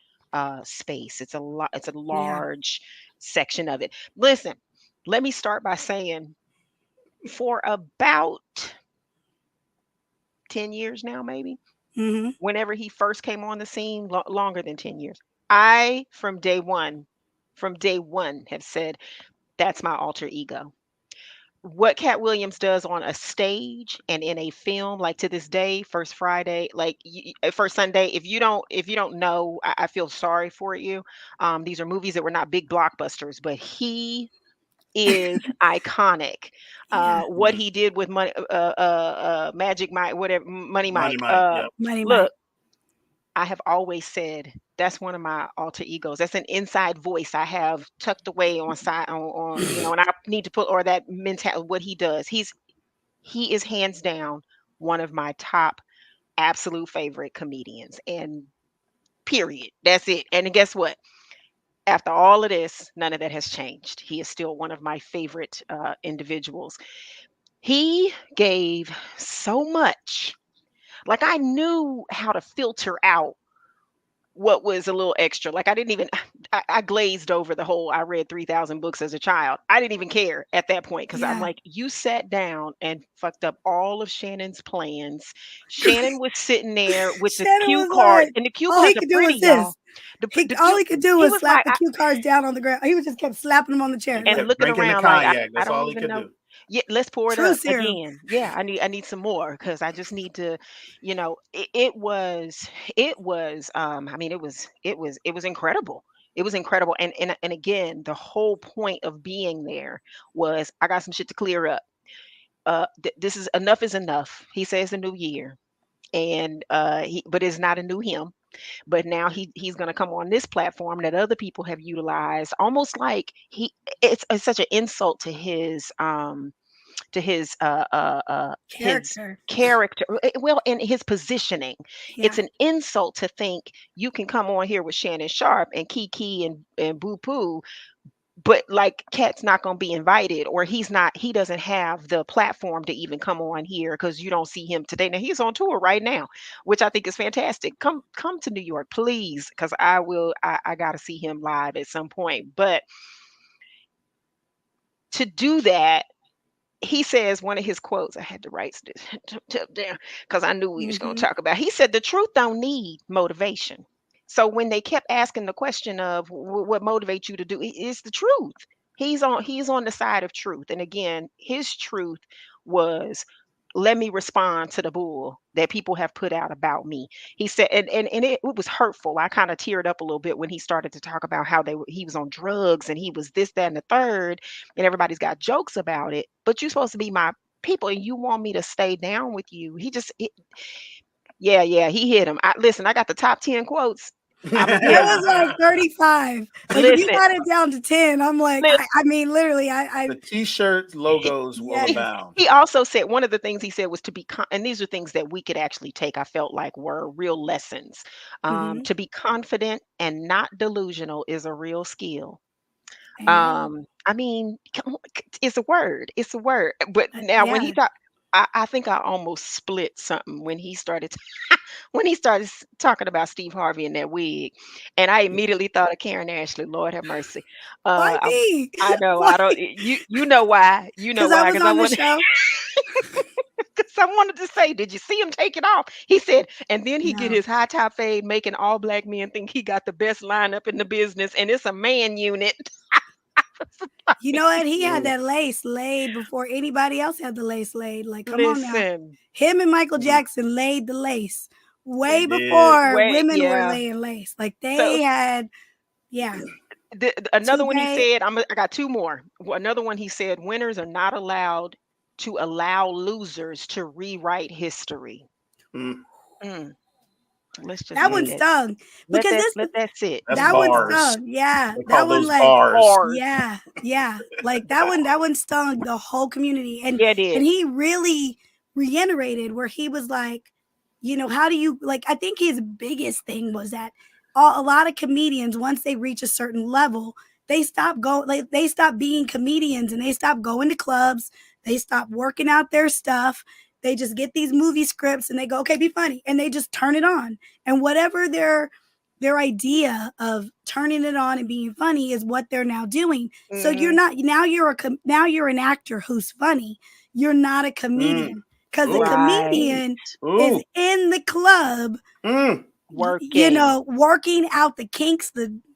space. It's a lot. It's a large section of it. Listen, let me start by saying, for about 10 years now, maybe. Mm-hmm. Whenever he first came on the scene, longer than 10 years, I from day one have said that's my alter ego. What Katt Williams does on a stage and in a film, like to this day, First Friday, like First Sunday, if you don't know, I feel sorry for you. These are movies that were not big blockbusters, but he is iconic. Yeah. What he did with Magic Mike, whatever, Money Mike. Yep. Money Look, Mike. I have always said that's one of my alter egos. That's an inside voice I have tucked away on side on and I need to put, or that mental what he does. He is hands down one of my top absolute favorite comedians. And period. That's it. And guess what? After all of this, none of that has changed. He is still one of my favorite individuals. He gave so much. Like I knew how to filter out what was a little extra. Like I didn't even I glazed over the whole I read 3,000 books as a child. I didn't even care at that point because I'm Yeah. like, you sat down and fucked up all of Shannon's plans. Shannon was sitting there with the Shannon cue was card, like, and the cue all he cards are could do pretty, was y'all. this. All he could do he was was slap like, the cue cards down on the ground. He was just kept slapping them on the chair. and Like, looking Drinking the around like cognac. I That's don't all he even could know. do. Yeah, let's pour it true up serum. again. Yeah, I need some more because I just need to, it was I mean it was incredible. It was incredible. And again, the whole point of being there was I got some shit to clear up. This is enough. He says the new year. And but it's not a new him. But now he's going to come on this platform that other people have utilized, almost like it's such an insult to his Character. character, well, and his positioning. Yeah. It's an insult to think you can come on here with Shannon Sharp and Kiki and Boo Poo, but like Katt's not going to be invited, or he doesn't have the platform to even come on here because you don't see him today. Now he's on tour right now, which I think is fantastic. Come to New York, please, because I got to see him live at some point. But to do that, he says, one of his quotes, I had to write this down because I knew we was going to Mhm. talk about. He said, the truth don't need motivation. So when they kept asking the question of what motivates you to do, it's the truth. He's on the side of truth. And again, his truth was, let me respond to the bull that people have put out about me. He said, and it was hurtful. I kind of teared up a little bit when he started to talk about how he was on drugs and he was this, that, and the third, and everybody's got jokes about it. But you're supposed to be my people, and you want me to stay down with you. Yeah, he hit him. Listen, I got the top 10 quotes. I'm gonna That tell was you. like 35. Like if you got it down to 10, I'm like, Listen. I mean, literally, I The t-shirt logos will Yes. abound. He also said one of the things he said was to be and these are things that we could actually take. I felt like were real lessons. Mhm. To be confident and not delusional is a real skill. Hey, I mean, come on, it's a word. It's a word. But now when he yeah. talked, I think I almost split something when he started when he started talking about Steve Harvey in that wig, and I immediately thought of Karen Ashley. Lord have mercy. Why I, me? I know Why? I don't. You know why? You know Because I why? was Because I on the want. show. Because I wanted to say, did you see him take it off? He said, and then he get No. his high top fade, making all black men think he got the best lineup in the business, and it's a man unit. You know what? He had Mm, that lace laid before anybody else had the lace laid. Like, come on now. Listen, Him and Michael mm. Jackson laid the lace They way did. before wait, women were yeah. laying lace. Like So they had, yeah, another one he toupee. said, I got two more. Another one he said, winners are not allowed to allow losers to rewrite history. Mm, Mm, let's just That let one mm. that stung because this let that sit. That's that one bars. stung. Yeah, They that call one those like bars. Hard. yeah, yeah. Like that one stung the whole community. And Yeah, it did. he really reiterated where he was like, how do you like I think his biggest thing was that a lot of comedians once they reach a certain level, they stop being comedians and they stop going to clubs, they stop working out their stuff. They just get these movie scripts and they go, okay, be funny. And they just turn it on. And whatever their idea of turning it on and being funny is what they're now doing. So you're Hmm. not now you're an actor who's funny. You're not a Mm. comedian because a Ooh, Right. comedian is ooh. in the club, Mm. Working. working out the kinks.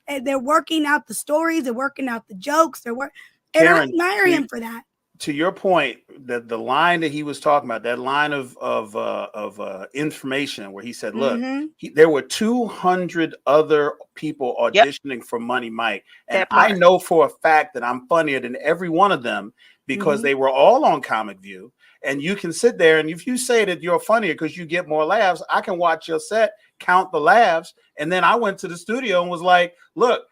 They're working out the stories. They're working out the jokes. And I Karen, admire him for that. to your point, that the line that he was talking about, that line information where he said, "Look, Hmm. there were 200 other people Yep, auditioning for Money Mike, and that I part. know for a fact that I'm funnier than every one of them because Hmm. they were all on Comic View." And you can sit there, and if you say that you're funnier because you get more laughs, I can watch your set, count the laughs, and then I went to the studio and was like, "Look."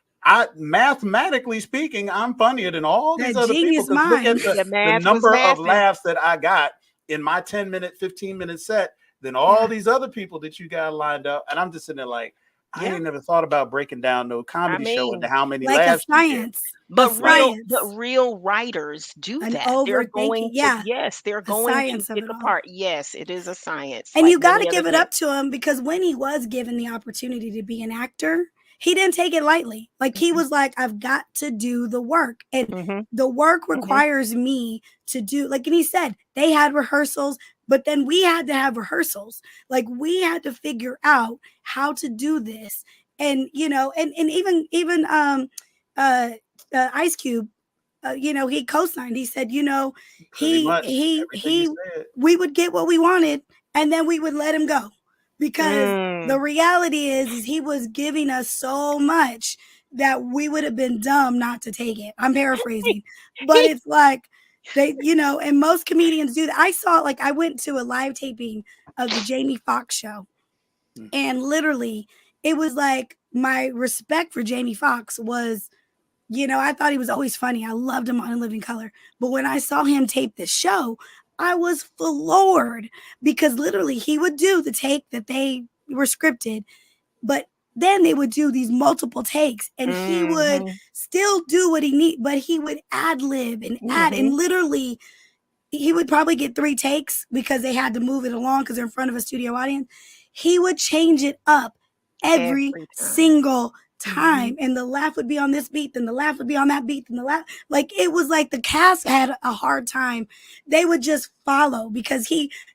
Mathematically speaking, I'm funnier than all these That other people genius because look at mind. the The the math was number of mathing. laughs that I got in my 10-minute, 15-minute set than all Yeah. these other people that you got lined up. And I'm just sitting there like, I Yeah, ain't never thought about breaking down no I comedy show into mean, how many Like a laughs you get. science. A but science. real writers do An that. They're overthinking. going to, Yeah. yes, they're The going to science of pick it all. apart. Yes, it is a science, And like you got to many other give it things. up to him because when he was given the opportunity to be an actor, he didn't take it lightly. Like he Mhm, was like, I've got to do the work. And mhm, the work mhm, requires me to do, like, and he said they had rehearsals, but then we had to have rehearsals. Like we had to figure out how to do this. And, and even Ice Cube, he co-signed. He said, Pretty much everything you he said. we would get what we wanted and then we would let him go because the mm. reality is he was giving us so much that we would have been dumb not to take it. I'm paraphrasing, but it's like and most comedians do that. I went to a live taping of the Jamie Foxx show, Mm. and literally it was like my respect for Jamie Foxx was, I thought he was always funny. I loved him on In Living Color. But when I saw him tape this show, I was floored because literally he would do the take that they were scripted, but then they would do these multiple takes and he would Mhm, still do what he need, but he would ad lib and add and mhm. literally he would probably get 3 takes because they had to move it along because they're in front of a studio audience. He would change it up every Every time. single time. Mhm. And the laugh would be on this beat, then the laugh would be on that beat, then the laugh. Like it was like the cast had a hard time. They would just follow because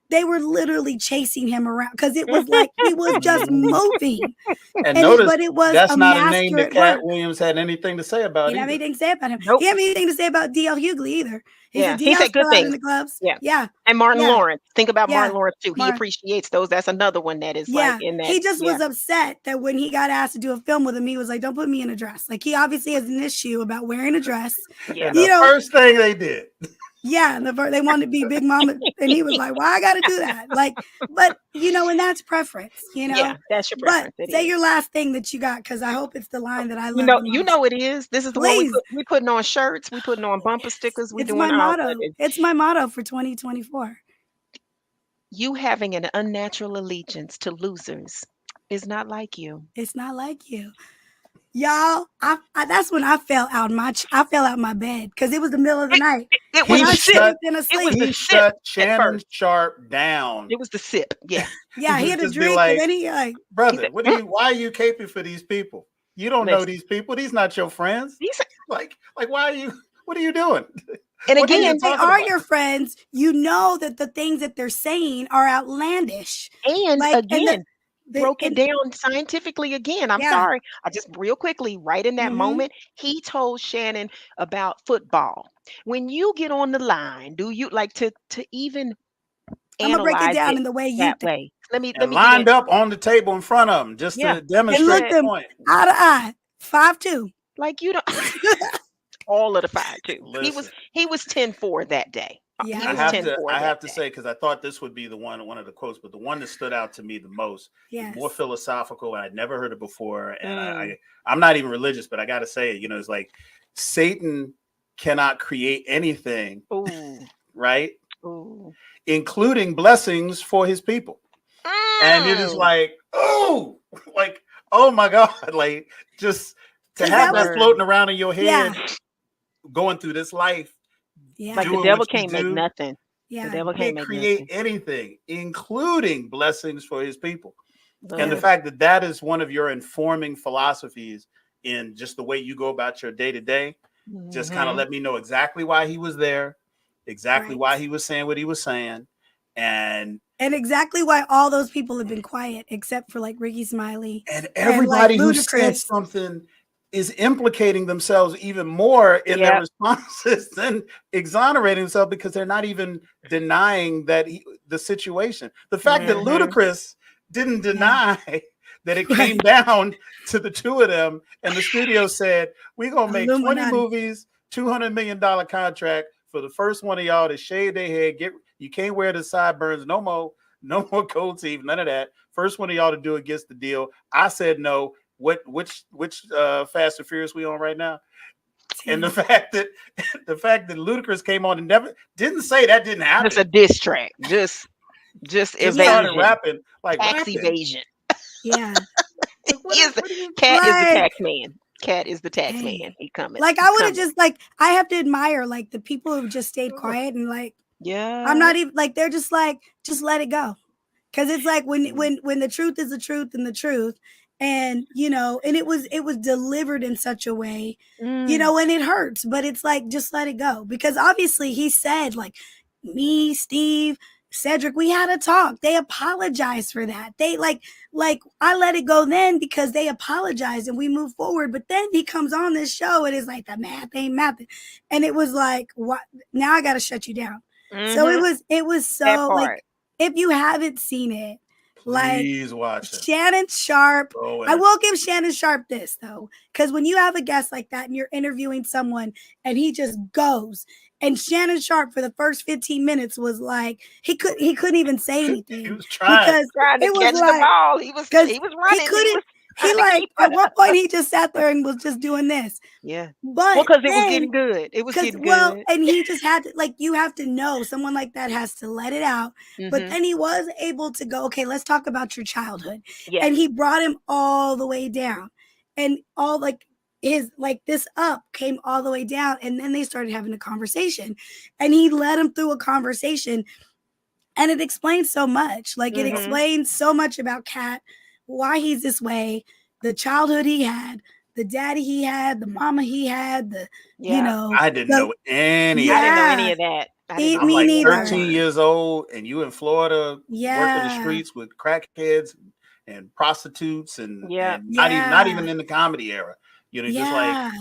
they were literally chasing him around because it was like he was just Mhm. moving. And notice But it was that's a not a name that masculine Cat work. Williams had anything to say He about didn't have either. anything to say about him. He Nope. didn't have anything to say about DL Hughley either. He said Yeah, he DL's said good still out in things. the clubs. Yeah. Yeah. And Martin Yeah. Lawrence. Think about Yeah. Martin Lawrence too. He Mar appreciates those. That's another one that is like Yeah. in that. He just Yeah. was upset that when he got asked to do a film with him, he was like, don't put me in a dress. Like he obviously has an issue about wearing a dress. Yeah. And You the know, first thing they did. yeah, they wanted to be Big Mama, and he was like, "Why I got to do that?" Like, but and that's preference, Yeah. That's your But preference. It say is. your last thing that you got, because I hope it's the line that I love the You most. know it is. This is the one Please, we putting on shirts, we putting on bumper yes, stickers, we it's doing my all that. motto. It's my motto for 2024. You having an unnatural allegiance to losers is not like you. It's not like you. Y'all, that's when I fell out my bed because it was the middle of the night. It And was He the I sip. should shut have been It asleep. was the he sip shut at Shannon first. Sharp down. It was the sip. Yeah. Yeah, he He had would a just be drink like, and then he He brother, said, why are you caping for these people? You don't know listen. these people. These not your friends. He said, Like why are you, what are you doing? and What are and you if again, they talking are about? your friends, you know that the things that they're saying are outlandish. and Like and again, broke it and down scientifically again. I'm yeah. sorry. I just real quickly, right in that Hmm. moment, he told Shannon about football. When you get on the line, do you like to even I'm gonna break it analyze down it in the way you that think. way? Let And me get in. lined up on the table in front of him just Yeah. to And He demonstrate looked said, the them point. eye to eye, 5'2". like you don't all of the five too. Listen, He was 10-4 that day. He Yeah, I was have yeah, 10-4 I that have to day. say, because I thought this would be one of the quotes, but the one that stood out to me the most was more yes. philosophical. I'd never heard it before, and Mm. I'm not even religious, but I got to say it. It's like Satan cannot create anything, Ooh. right? Ooh. Including blessings for his people. And it is Mm. like, oh, like, oh my God, like just to Because have that was that floating around in your yeah, head, going through this life, yeah, Like the doing what devil you can't make do. nothing. The yeah. devil can't Can't make create nothing. anything, including blessings for his people. And the Lord. Yes. fact that that is one of your informing philosophies in just the way you go about your day to day, just kind of Mhm. let me know exactly why he was there, exactly Right. why he was saying what he was saying. And And exactly why all those people have been quiet, except for like Ricky Smiley and and like everybody who said Ludacris. something is implicating themselves even more in their Yep. responses than exonerating themselves because they're not even denying that the situation. The fact that Mhm. Ludacris didn't Yeah. deny that it Right. came down to the two of them, and the studio said, "We're gonna make 20 Illuminati. movies, $200 million contract for the first one of y'all to shave their head. You can't wear the sideburns no more." No more gold teeth, none of that. First one of y'all to do it gets the deal. I said no. Which Fast and Furious we on right now? And the 10. fact that Ludacris came on and never didn't say that didn't Just a happen. diss track. Just Just started evasion. rapping like Tax rapping. evasion. Yeah. He is the What are you Cat is the Like, tax man. Cat is the tax man. dang. He coming. Like He I would have coming. just like I have to admire like the people who've just stayed quiet and like I'm Yeah. not even like they're just like just let it go. Cause it's like when the truth is the truth and the truth, and and it was delivered in such a way, Mm. and it hurts, but it's like just let it go. Because obviously he said like me, Steve, Cedric, we had a talk. They apologized for that. They like I let it go then because they apologized and we moved forward. But then he comes on this show and it's like the math ain't math. And it was like, what now I gotta shut you down. So Mhm. it was That so like part. if you haven't seen it, like Please watch it. Shannon Sharp, Go I in. will give Shannon Sharp this though, because when you have a guest like that and you're interviewing someone and he just goes, and Shannon Sharp for the first 15 minutes was like he couldn't even say He anything was trying. because Trying to it was catch the like ball. because He was he running. He couldn't was he trying to like keep at one up. point he just sat there and was just doing this. Yeah. Well, But because it was then getting good. It was because getting well, good. and he just had to like you have to know someone like that has to let it out. But Mhm. then he was able to go, okay, let's talk about your childhood. Yes. And he brought him all the way down. And all like his like this up came all the way down. And then they started having a conversation. And he led him through a conversation. And it explains so much. Like it Mhm. explains so much about Katt, why he's this way, the childhood he had, the daddy he had, the mama he had, Yeah. I didn't the know any of I didn't that. know yeah, any of that. I didn't know I'm me like any of neither. that. 13 years old, and you in Florida working the Yeah, streets with crackheads and prostitutes, and Yeah. not yeah, even in the comedy era. Just like yeah,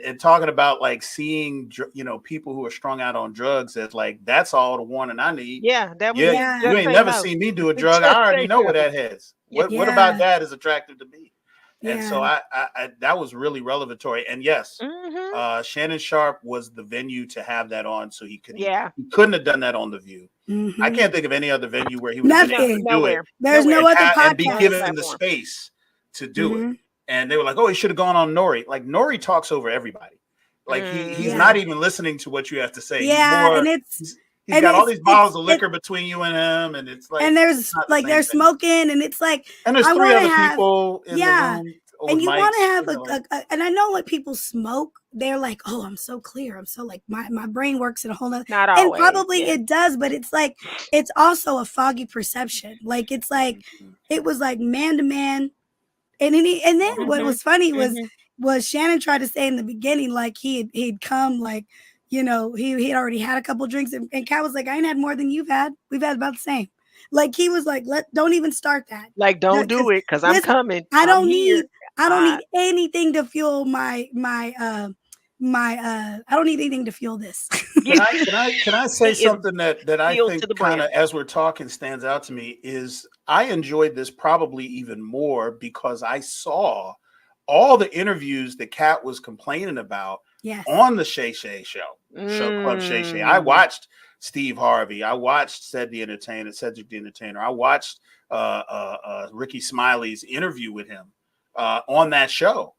and talking about like seeing people who are strung out on drugs as like that's all the warning I need. Yeah. That was Yeah, it. yeah, you Just ain't say never no. seen me do a drug. Just I already say know no. where that heads. Yeah. What about yeah, that is attractive to me? And yeah. so I that was really revelatory. And yes, Mhm. Shannon Sharp was the venue to have that on, so he Yeah. couldn't have done that on The View. I Hmm. can't think of any other venue where he would have been able No. to Nothing. do it Nowhere. There's Nowhere. no other and be No other podcast. given the platform. space to do it. Hmm. And they were like, "Oh, he should have gone on Nori." Like Nori talks over everybody. Like he's Mhm. Yeah, not even listening to what you have to say. He's yeah, more and it's he's and got all it's these it's bottles of it liquor between you and him, and it's like and it's there's not the like same they're thing. smoking, and it's like And there's I three want to other have people in the yeah, room. And you want mics, to have you know, like, and I know when people smoke, they're like, oh, I'm so clear. I'm so like, my brain works in a whole nother, Not and always. probably Yeah. it does, but it's like, it's also a foggy perception. Like, it's like, mhm. it was like man to man. And then what Mhm. was funny Mhm. was Shannon tried to say in the beginning, like he'd come, like, he'd already had a couple drinks, and Kat was like, I ain't had more than you've had. We've had about the same. Like, he was like, don't even start that. Like, don't do Because it, cause I'm listen, coming. I I'm don't here. need I don't Uh, need anything to fuel I don't need anything to fuel this. yeah. Can I say He is something that I filled to think the kind brim. of as we're talking stands out to me is I enjoyed this probably even more because I saw all the interviews that Kat was complaining about Yes. on the Shay Shay show Club Shay Shay. I watched Steve Harvey. I watched Cedric the Entertainer. I watched Ricky Smiley's interview with him on that show,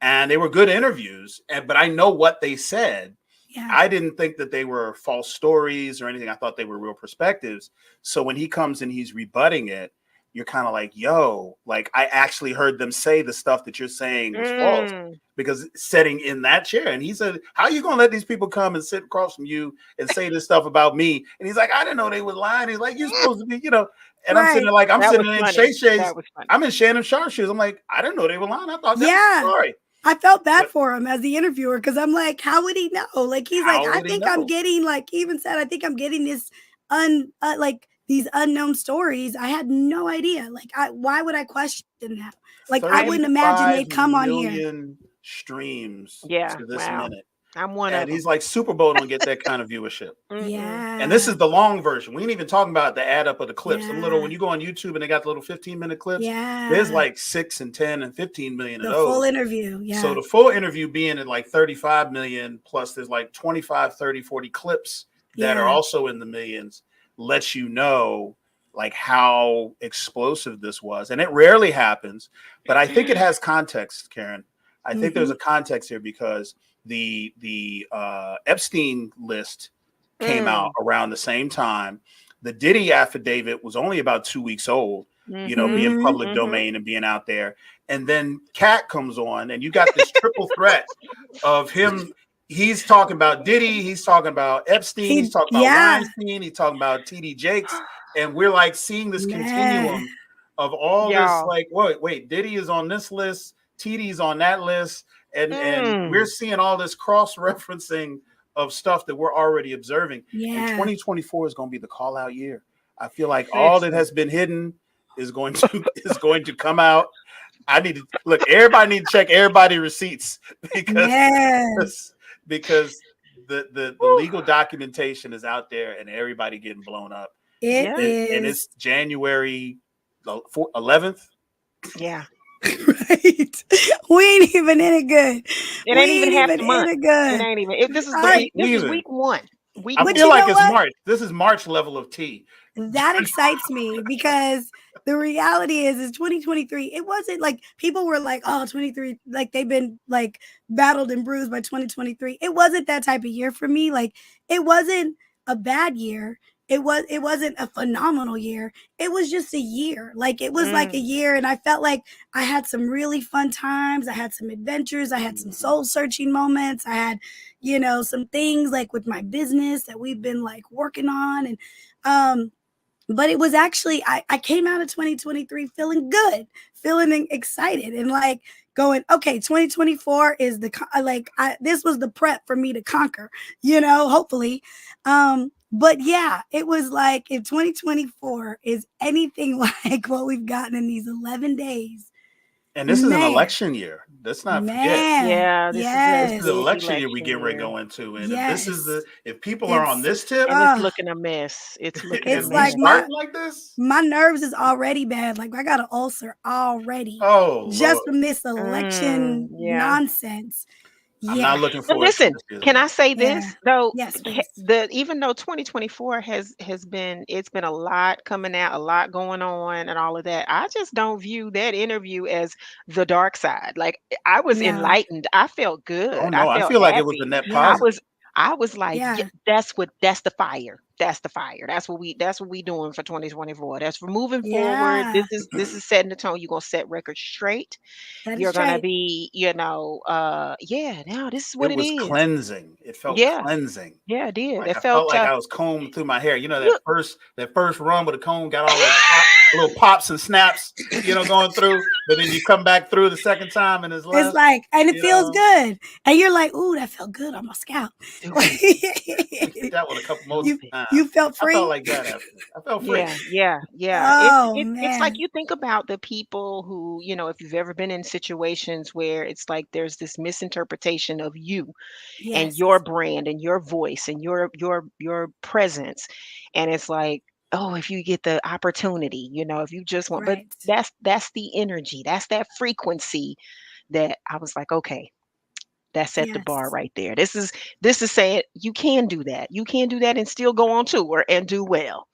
and they were good interviews. But I know what they said. Yeah. I didn't think that they were false stories or anything. I thought they were real perspectives. So when he comes and he's rebutting it, you're kind of like, yo, like I actually heard them say the stuff that you're saying was false because sitting in that chair. And he said, how are you going to let these people come and sit across from you and say this stuff about me? And he's like, I didn't know they were lying. He's like, you're supposed to be, and I'm sitting there like, I'm That sitting was in funny. Shay Shay's. That was funny. I'm in Shannon Sharp's shoes. I'm like, I didn't know they were lying. I thought that was Yeah. a story. I felt bad But- for him as the interviewer, because I'm like, how would he know? Like, he's like, How I would he think know? I'm getting, like, he even said, I think I'm getting this like these unknown stories. I had no idea. Like, why would I question that? Like, I wouldn't imagine they'd come on here. 35 million streams Yeah. to this Wow. minute. I'm one And of them. he's like, Super Bowl don't get that kind of viewership. Yeah. And this is the long version. We ain't even talking about the add up of the clips. Yeah. The little, when you go on YouTube and they got the little 15-minute clips, Yeah. there's like 6 and 10 and 15 million of the those. full interview. Yeah. So the full interview being at like 35 million, plus there's like 25, 30, 40 clips that are also in the millions, lets you know like how explosive this was. And it rarely happens, but I think it has context, Karen. I think there's a context here because the Epstein list came out around the same time. The Diddy affidavit was only about 2 weeks old, being public domain and being out there. And then Katt comes on, and you got this triple threat of him. He's talking about Diddy, he's talking about Epstein, he's talking about Weinstein, he's talking about TD Jakes, and we're like seeing this continuum of all this. Like, wait, Diddy is on this list, TD's on that list, and we're seeing all this cross-referencing of stuff that we're already observing. And 2024 is going to be the call-out year. I feel like all that has been hidden is going to come out. I need to look. Everybody need to check everybody's receipts because the legal documentation is out there and everybody getting blown up. It is. And it's January 11th. Yeah. Right. We ain't even in it good. It ain't even half the month. It ain't even. This is week one. I feel like it's March. This is March level of tea. That excites me because the reality is 2023. It wasn't like people were like, oh, 23, like they've been like battled and bruised by 2023. It wasn't that type of year for me. Like, it wasn't a bad year. It wasn't a phenomenal year. It was just a year. Like, it was like a year, and I felt like I had some really fun times. I had some adventures. I had some soul searching moments. I had, some things like with my business that we've been like working on, and but it was actually, I came out of 2023 feeling good, feeling excited, and like going, okay, 2024 is this was the prep for me to conquer, hopefully. But yeah, it was like, if 2024 is anything like what we've gotten in these 11 days. And this is an election year. Let's not forget. Yeah, this is an election year we get ready to go into. And if people are on this tip, and it's looking a mess. It's looking a mess. Like this. My nerves is already bad. Like, I got an ulcer already. Oh, just from this election nonsense. I'm not looking forward. But listen, can I say this though? Yes. Even though 2024 has been, it's been a lot coming out, a lot going on, and all of that. I just don't view that interview as the dark side. Like, I was enlightened. I felt good. Oh no, I feel like it was a net positive. I was like, Yeah. that's the fire. That's the fire. That's what we doing for 2024. That's for moving forward. Yeah. This is setting the tone. You're gonna set records straight. That is You're gonna straight. be, yeah, now this is It what it was is. cleansing. It felt Yeah, cleansing. yeah, it did. Like It I felt felt like I was combing through my hair. You know that look. first run with a comb got all those little pops and snaps, going through. But then you come back through the second time and it's It's less. like, and it You feels know, good. And you're like, ooh, that felt good on my scalp. Dude, I did that one a couple more you times. you felt I felt free? like that after. I felt free. yeah, yeah, yeah. Oh It's like man. you think about the people who, if you've ever been in situations where it's like there's this misinterpretation of you and Yes. your brand and your voice and your presence, and it's like, oh, if you get the opportunity, if you just want, but Right. that's the energy, that's that frequency that I was like, okay, that's at the bar Yes. right there. This is saying you can do that. You can do that and still go on tour and do well.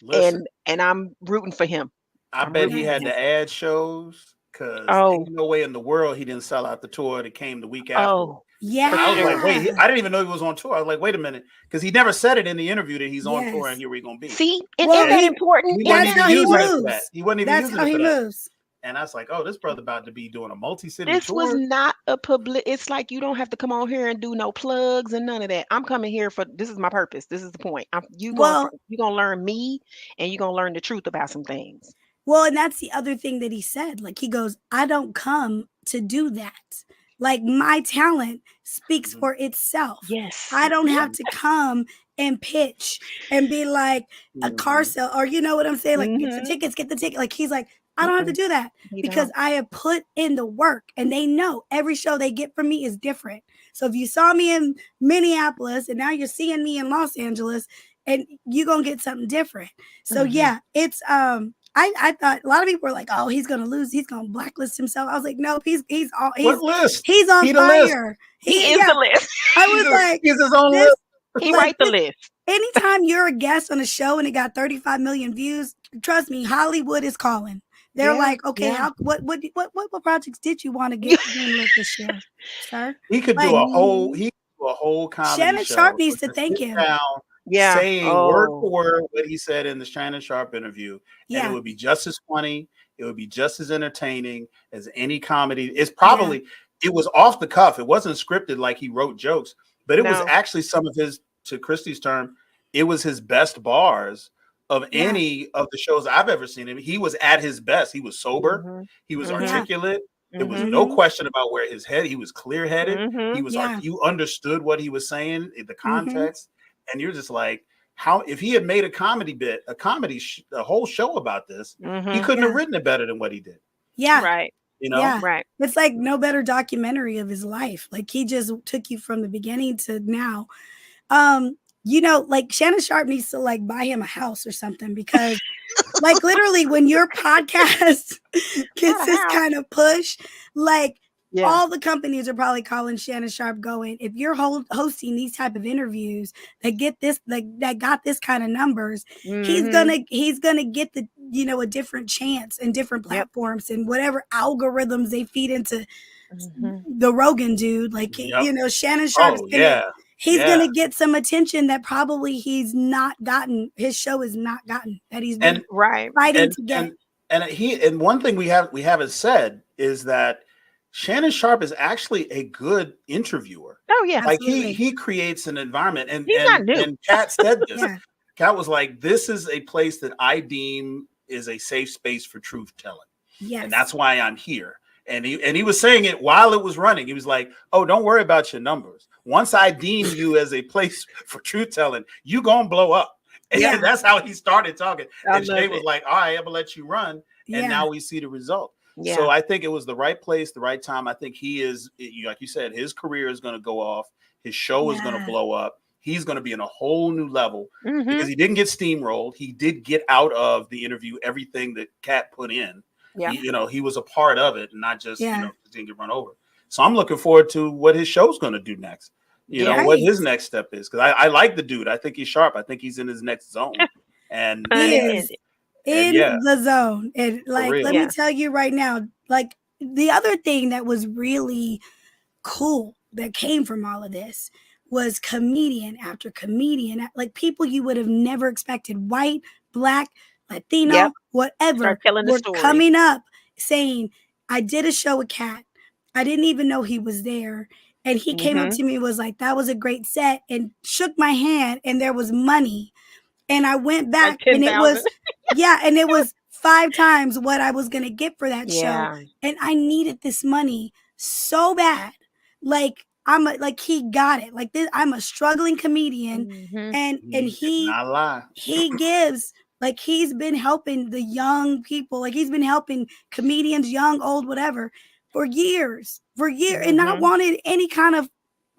Listen, And I'm rooting for him. I I'm bet rooting he for Yes. had him. to add shows because Oh, ain't no way in the world he didn't sell out the tour that came the week after. oh, And for I was like, sure. wait, Yeah. I didn't even know he was on tour. I was like, wait a minute, because he never said it in the interview that he's on tour and Yes. here we're gonna be. See, and Well, isn't that And important? he Isn't wasn't that's that even how he using it important? for that. moves. He wasn't even That's using how it he for that. moves. And I was like, oh, this brother about to be doing a multi-city This was tour. not a public. It's like you don't have to come on here and do no plugs and none of that. I'm coming here for this is my purpose. This is the point. Well, You gonna learn me, and you gonna learn the truth about some things. well, and that's the other thing that he said. Like he goes, I don't come to do that. Like my talent speaks Mhm. for itself. Yes. I don't have Yes. to come and pitch and be like a car Mhm. sale, or you know what I'm saying? Like, get the Mm-hmm. tickets, get the ticket. Like he's like, I don't have to Mm-mm. do that You because don't. I have put in the work and they know every show they get from me is different. So if you saw me in Minneapolis and now you're seeing me in Los Angeles and you're gonna get something different. So Mm-hmm. yeah, it's I thought a lot of people were like, oh, he's gonna lose, he's gonna blacklist himself. I was like, nope, What list? he's on He the list. fire. He is Yeah. the list. I was like, He's his own this list. He like write the this list. anytime you're a guest on a show and it got 35 million views, trust me, Hollywood is calling. They're Yeah. like, okay, Yeah. how what projects did you want to get greenlit this year, sir? He could do Like Mhm. he could do a whole comedy Shannon Sharp show needs with to the thank sit him. down Yeah. saying word Oh. for word what he said in the Shannon Sharp interview, and it Yeah, would be just as funny. It would be just as entertaining as any comedy. It's yeah, probably it was off the cuff. It wasn't scripted like he wrote jokes, but it was No. actually some of his, to Christie's term, it was his best bars of yeah, any of the shows I've ever seen him. He was at his best. He was sober. Mhm. He was Mhm. yeah, articulate. There was Mhm. no mm-hmm, question about where his head. He was clear-headed. He Mhm. was yeah, you understood what he was saying, the mm-hmm, context, and you're just like, how if he had made a comedy bit, a whole show about this, he Mhm. couldn't have yeah, written it better than what he did. yeah, Right. You know? yeah. Right. It's like no better documentary of his life. Like he just took you from the beginning to now. Like Shannon Sharp needs to like buy him a house or something because like literally when your podcast Not gets a this house. kind of push, like Yeah. all the companies are probably calling Shannon Sharp going, if you're hosting these type of interviews that get this like that got this kind of numbers, Mhm. he's gonna get a different chance and different Yep. platforms and whatever algorithms they feed into Mhm. the Rogan dude, like Yep. Shannon Sharp's Oh gonna yeah. he's Yeah. gonna get some attention that probably he's not gotten. His show has not gotten that he's been And Right. fighting and to get. and one thing we haven't said is that Shannon Sharp is actually a good interviewer. Oh yeah. Like Absolutely, he creates an environment, and He's not new. Katt said this. yeah, Katt was like, this is a place that I deem is a safe space for truth telling, and yes, that's why I'm here. And he was saying it while it was running. He was like, oh, don't worry about your numbers. Once I deem you as a place for truth telling, you gonna blow up. And yeah, that's how he started talking. I And Shay love was it. like, all right, I'm gonna let you run. And yeah, now we see the result. Yeah. So I think it was the right place, the right time. I think like you said, his career is going to go off. His show is going to yeah, blow up. He's going to be in a whole new level because Mhm. he didn't get steamrolled. He did get out of the interview everything that Katt put in. Yeah. He was a part of it and not just, yeah, just didn't get run over. So I'm looking forward to what his show's going to do next. Yeah. What right. his next step is. Because I like the dude. I think he's sharp. I think he's in his next zone. And Pun He is intended. and in yeah, the zone, and for like, let real. me Yeah. tell you right now, like the other thing that was really cool that came from all of this was comedian after comedian, like people you would have never expected, white, black, Latino, Yep. whatever, Start telling the were story. coming up saying, I did a show with Katt. I didn't even know he was there. And he came up to me and was like, that was a great set, and shook my hand, and there was money. And I went back, Like and it 10,000. was, yeah, and it was 5 times what I was going to get for that show. Yeah. And I needed this money so bad. Like, like he got it. Like this, I'm a struggling comedian, Mhm. and He did not lie. he gives, like he's been helping the young people, like he's been helping comedians, young, old, whatever, for years, and not Mhm. wanted any kind of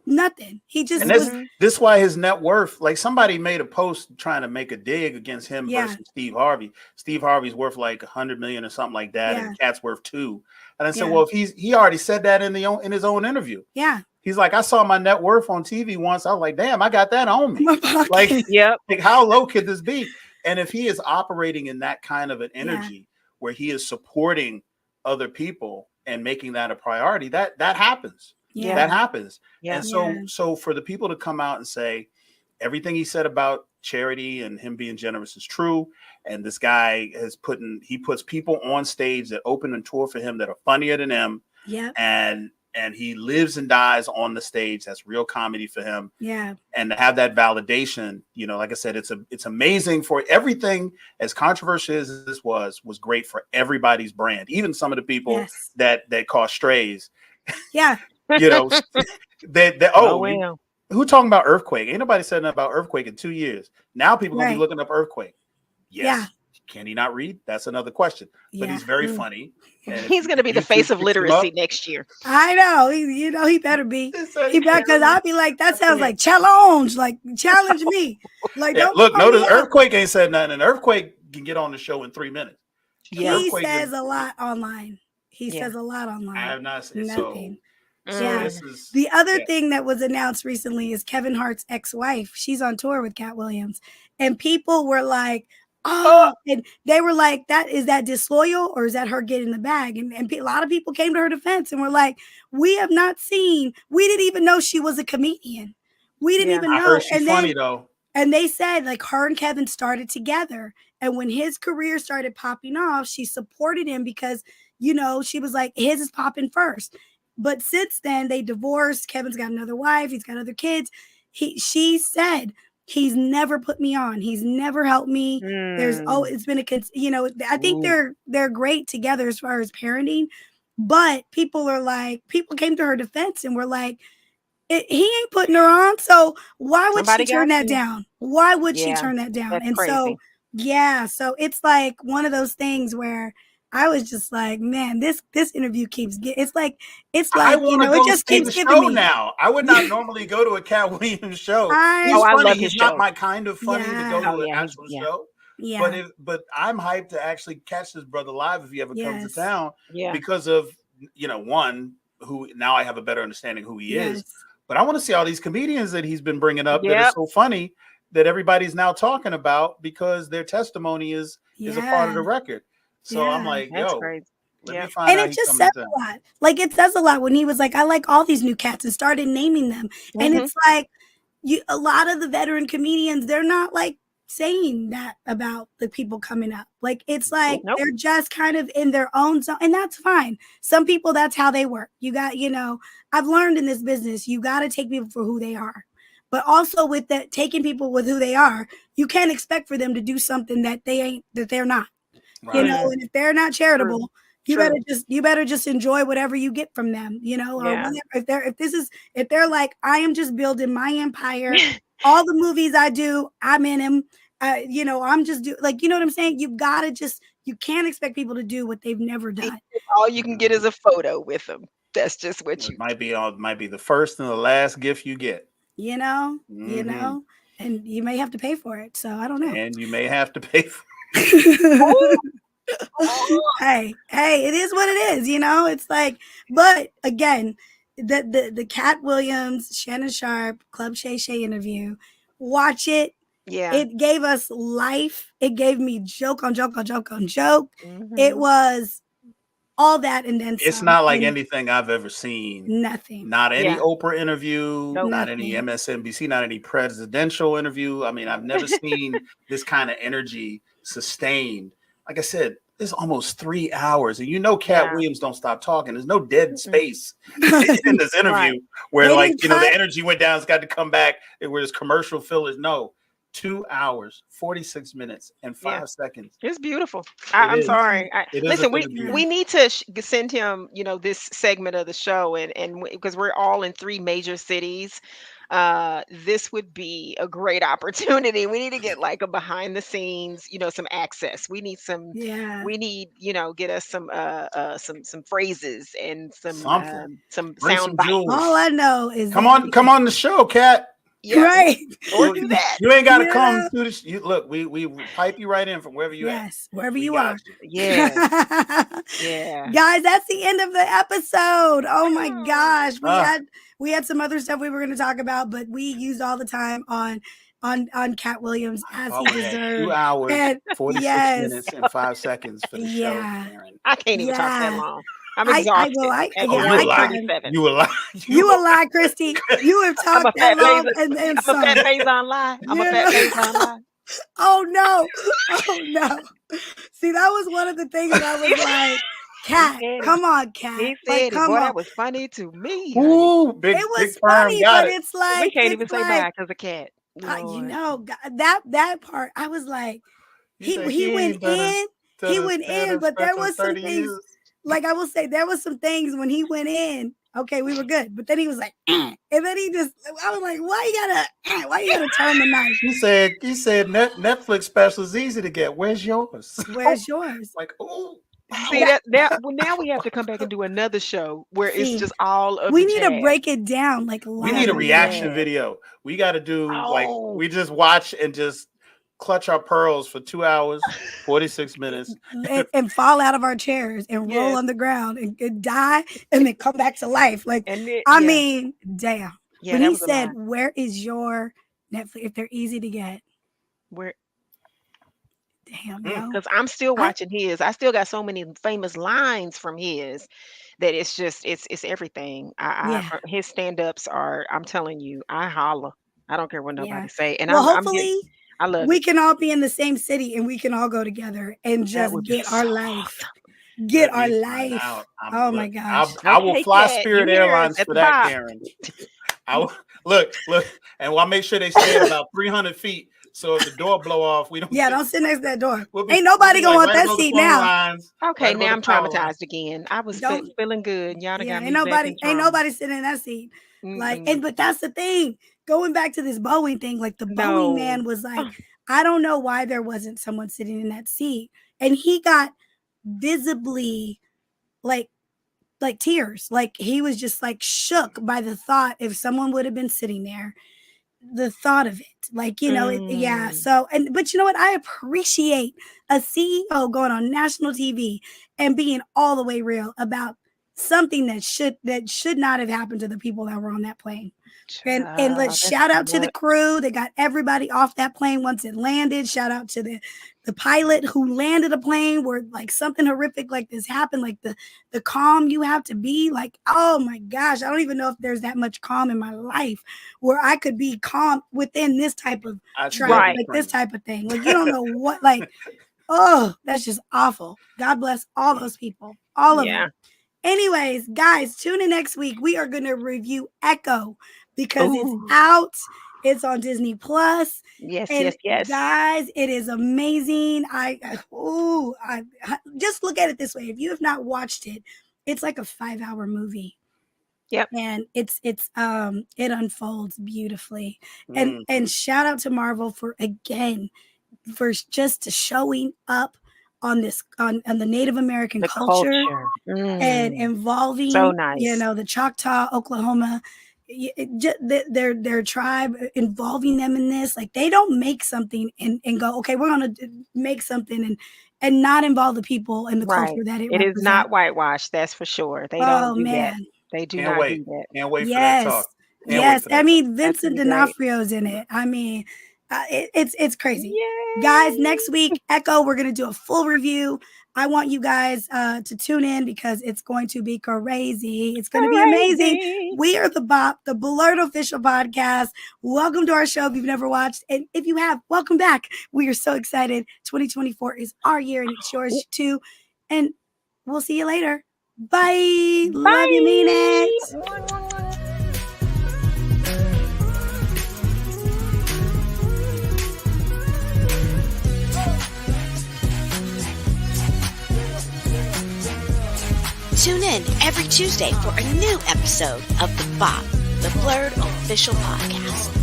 nothing. He just And was, this why his net worth, like somebody made a post trying to make a dig against him Yeah. versus Steve Harvey. Steve Harvey's worth like 100 million or something like that, Yeah. and Katt's worth 2. And I said, Yeah. well, if he already said that in his own interview. yeah. He's like, I saw my net worth on TV once. I was like, damn, I got that on me. My pocket. Like, Yep. like, how low could this be? And if he is operating in that kind of an energy where he is supporting other people and making that a priority, that happens. Yeah. That happens. Yeah. And so for the people to come out and say everything he said about charity and him being generous is true, and this guy he puts people on stage that open and tour for him that are funnier than him, Yeah. and he lives and dies on the stage. That's real comedy for him. Yeah. And to have that validation, like I said, it's amazing for everything. As controversial as this was great for everybody's brand, even some of the people that caught strays. Yeah. Who talking about earthquake? Ain't nobody said nothing about earthquake in 2 years. Now people gonna be looking up earthquake. Yes. Yeah. Can he not read? That's another question. But he's very funny. And he's going to be the face of literacy next year. I know. He better be. He better, because I'll be like, that sounds like challenge. Like, challenge me. Like, don't look, notice earthquake ain't said nothing. An earthquake can get on the show in 3 minutes. Yeah. He says a lot online. He says a lot online. I have not seen nothing. So this is, the other thing that was announced recently is Kevin Hart's ex-wife. She's on tour with Katt Williams, and people were like, "Oh!" And they were like, is that disloyal, or is that her getting the bag?" And a lot of people came to her defense and were like, "We have not seen. We didn't even know she was a comedian. We didn't even know." I heard she's funny though. And they said, like, her and Kevin started together, and when his career started popping off, she supported him because she was like, his is popping first. But since then, they divorced. Kevin's got another wife. He's got other kids. She said, he's never put me on. He's never helped me. It's been I think they're great together as far as parenting. But people came to her defense and were like, he ain't putting her on. So why would she turn that down? Why would she turn that down? That's and crazy. so it's like one of those things where I was just like, man, this interview keeps getting. It's like I want to go it just see keeps the giving show me. now. I would not normally go to a Katt Williams show. I love his He's not show. my kind of funny to go to an actual show. Yeah. But I'm hyped to actually catch this brother live if he ever comes to town. Yeah. Because of one, who now I have a better understanding who he is. But I want to see all these comedians that he's been bringing up that are so funny that everybody's now talking about because their testimony is a part of the record. So I'm like, that's yo, crazy. let me find out. And it just says a lot. Like, it says a lot when he was like, I like all these new cats, and started naming them. And it's like, a lot of the veteran comedians, they're not like saying that about the people coming up. Like, it's like they're just kind of in their own zone, and that's fine. Some people, that's how they work. You got, I've learned in this business, you got to take people for who they are. But also with that, taking people with who they are, you can't expect for them to do something that they're not. Right. And if they're not charitable, you better just enjoy whatever you get from them, or whatever. If they're like, I am just building my empire, all the movies I do, I'm in them. I'm just like, you know what I'm saying? You can't expect people to do what they've never done. All you can get is a photo with them. That's just what might be the first and the last gift you get. And you may have to pay for it. So I don't know. And you may have to pay for it. Hey, it is what it is, it's like, but again, the Katt Williams, Shannon Sharp, Club Shay Shay interview, watch it. Yeah. It gave us life. It gave me joke on joke on joke on joke. It was all that and then It's some. not like anything I've ever seen. Nothing. Not any Yeah. Oprah interview, Nope. not any MSNBC, not any presidential interview. I mean, I've never seen this kind of energy sustained. Like I said, it's almost 3 hours, and you know, Katt Yeah. Williams don't stop talking. There's no dead space in this interview Right. where, They like, didn't you know, the cut. energy went down. It's got to come back. Where there's commercial fillers. No, 2 hours, 46 minutes, and 5 Yeah. seconds. It's beautiful. It I'm is. sorry. It is a Listen, thing of beauty. we need to send him, this segment of the show, and because we're all in 3 major cities, this would be a great opportunity. We need to get like a behind the scenes, some access. We need Yeah. get us some phrases and Something. some Bring sound some bites. jewels. All I know is Come on the show, Katt. Yeah, right. or do that. You ain't got to You come know? to this. Look, we pipe you right in from wherever you at. Yes, wherever We you got are. you. Yeah, yeah. Guys, that's the end of the episode. Oh my Oh. gosh. We had some other stuff we were going to talk about, but we used all the time on Katt Williams as he We had 2 deserved. hours, And 46 yes. minutes, and 5 seconds for the Yeah. show, Karen. I can't even talk that Yeah. long. I'm I exhausted. will. at Oh, Yeah, you I a lie. can. 37. You a lie. You a lie, Christy. You have I'm a talked that fat long laser. and then I'm a some. fat Faison lie. I'm a You fat know? Faison lie. Oh no. Oh no. See, that was one of the things I was like, Katt, said it. come on, Katt. He Like, said it. come Boy, on. that was funny to me, honey. Ooh, big It was firm. funny, Got but it. it's like We can't even it's say like, bye because of Katt. you Lord. know, that part, I was like, You think he went ain't done in, done he a went stand in, up but there special in was some 30 things, years? like I will say, there was some things when he went in, okay, we were good, but then he was like, and then he just, I was like, why you gotta turn the knife? You said Netflix special is easy to get. Where's yours? Where's yours? Like, ooh. See that now we have to come back and do another show where it's See, just all of we the need to jazz. break it down like We need a live. reaction Yeah. video. We got to do like Oh. we just watch and just clutch our pearls for 2 hours, 46 minutes. and fall out of our chairs and roll Yes. on the ground and die and then come back to life. Like, And I mean, damn. yeah, When that he was a said, lot. where is your Netflix? If they're easy to get. Where Damn, Mm. yo. because I'm still watching his. I still got so many famous lines from his that it's just it's everything. Yeah. His stand-ups are, I'm telling you, I holler. I don't care what Yeah. nobody say. And Well, I'm getting, hopefully I love we it. can all be in the same city and we can all go together and That just would be get our so life. Get Let our me find life. out. Oh my gosh. I will Okay, fly Katt, Spirit you hear us Airlines at for the that, top. Karen. I will, look, and I'll make sure they stay at about 300 feet. So if the door blow off, we don't. Yeah, don't sit next to that door. We'll be- Ain't nobody we'll gonna be want right that above the seat phone now. lines, Okay, right above now the I'm power lines. traumatized again. I was Don't- feeling good. Y'all done Yeah, got ain't me back in ain't trauma. nobody sitting in that seat. Like, Mm-mm. but that's the thing. Going back to this Boeing thing, like the Boeing No. man was like, Ugh. I don't know why there wasn't someone sitting in that seat. And he got visibly like tears. Like he was just like shook by the thought if someone would have been sitting there. The thought of it, like, yeah. Mm. So, but you know what? I appreciate a CEO going on national TV and being all the way real about something that should not have happened to the people that were on that plane. And let's That's shout too out to the much. crew that got everybody off that plane once it landed. Shout out to the pilot who landed a plane where like something horrific like this happened. Like the calm you have to be, like, oh my gosh, I don't even know if there's that much calm in my life where I could be calm within this type of Right. like this type of thing. Like you don't know what, like, oh, that's just awful. God bless all those people, all of Yeah. them. Anyways, guys, tune in next week. We are going to review Echo because it's Ooh. out. It's on Disney Plus. Yes, And yes. guys, it is amazing. I just look at it this way. If you have not watched it, it's like a 5-hour movie. Yep. And it unfolds beautifully. And shout out to Marvel for just showing up on this on the Native American culture. And involving so nice. The Choctaw, Oklahoma, their tribe, involving them in this. Like they don't make something and go, okay, we're gonna make something and not involve the people and the culture that it is not whitewashed, that's for sure. They don't do that. They do not do that. Can't wait for that talk. Yes. I mean, Vincent D'Onofrio's in it. I mean, It's crazy. Yay. Guys, next week, Echo, we're going to do a full review. I want you guys to tune in because it's going to be crazy. It's going to be amazing. We are the BOP, the BLERD official podcast. Welcome to our show if you've never watched. And if you have, welcome back. We are so excited. 2024 is our year and it's yours too. And we'll see you later. Bye. Love you, mean it. Tune in every Tuesday for a new episode of the BOP, the BLERD official podcast.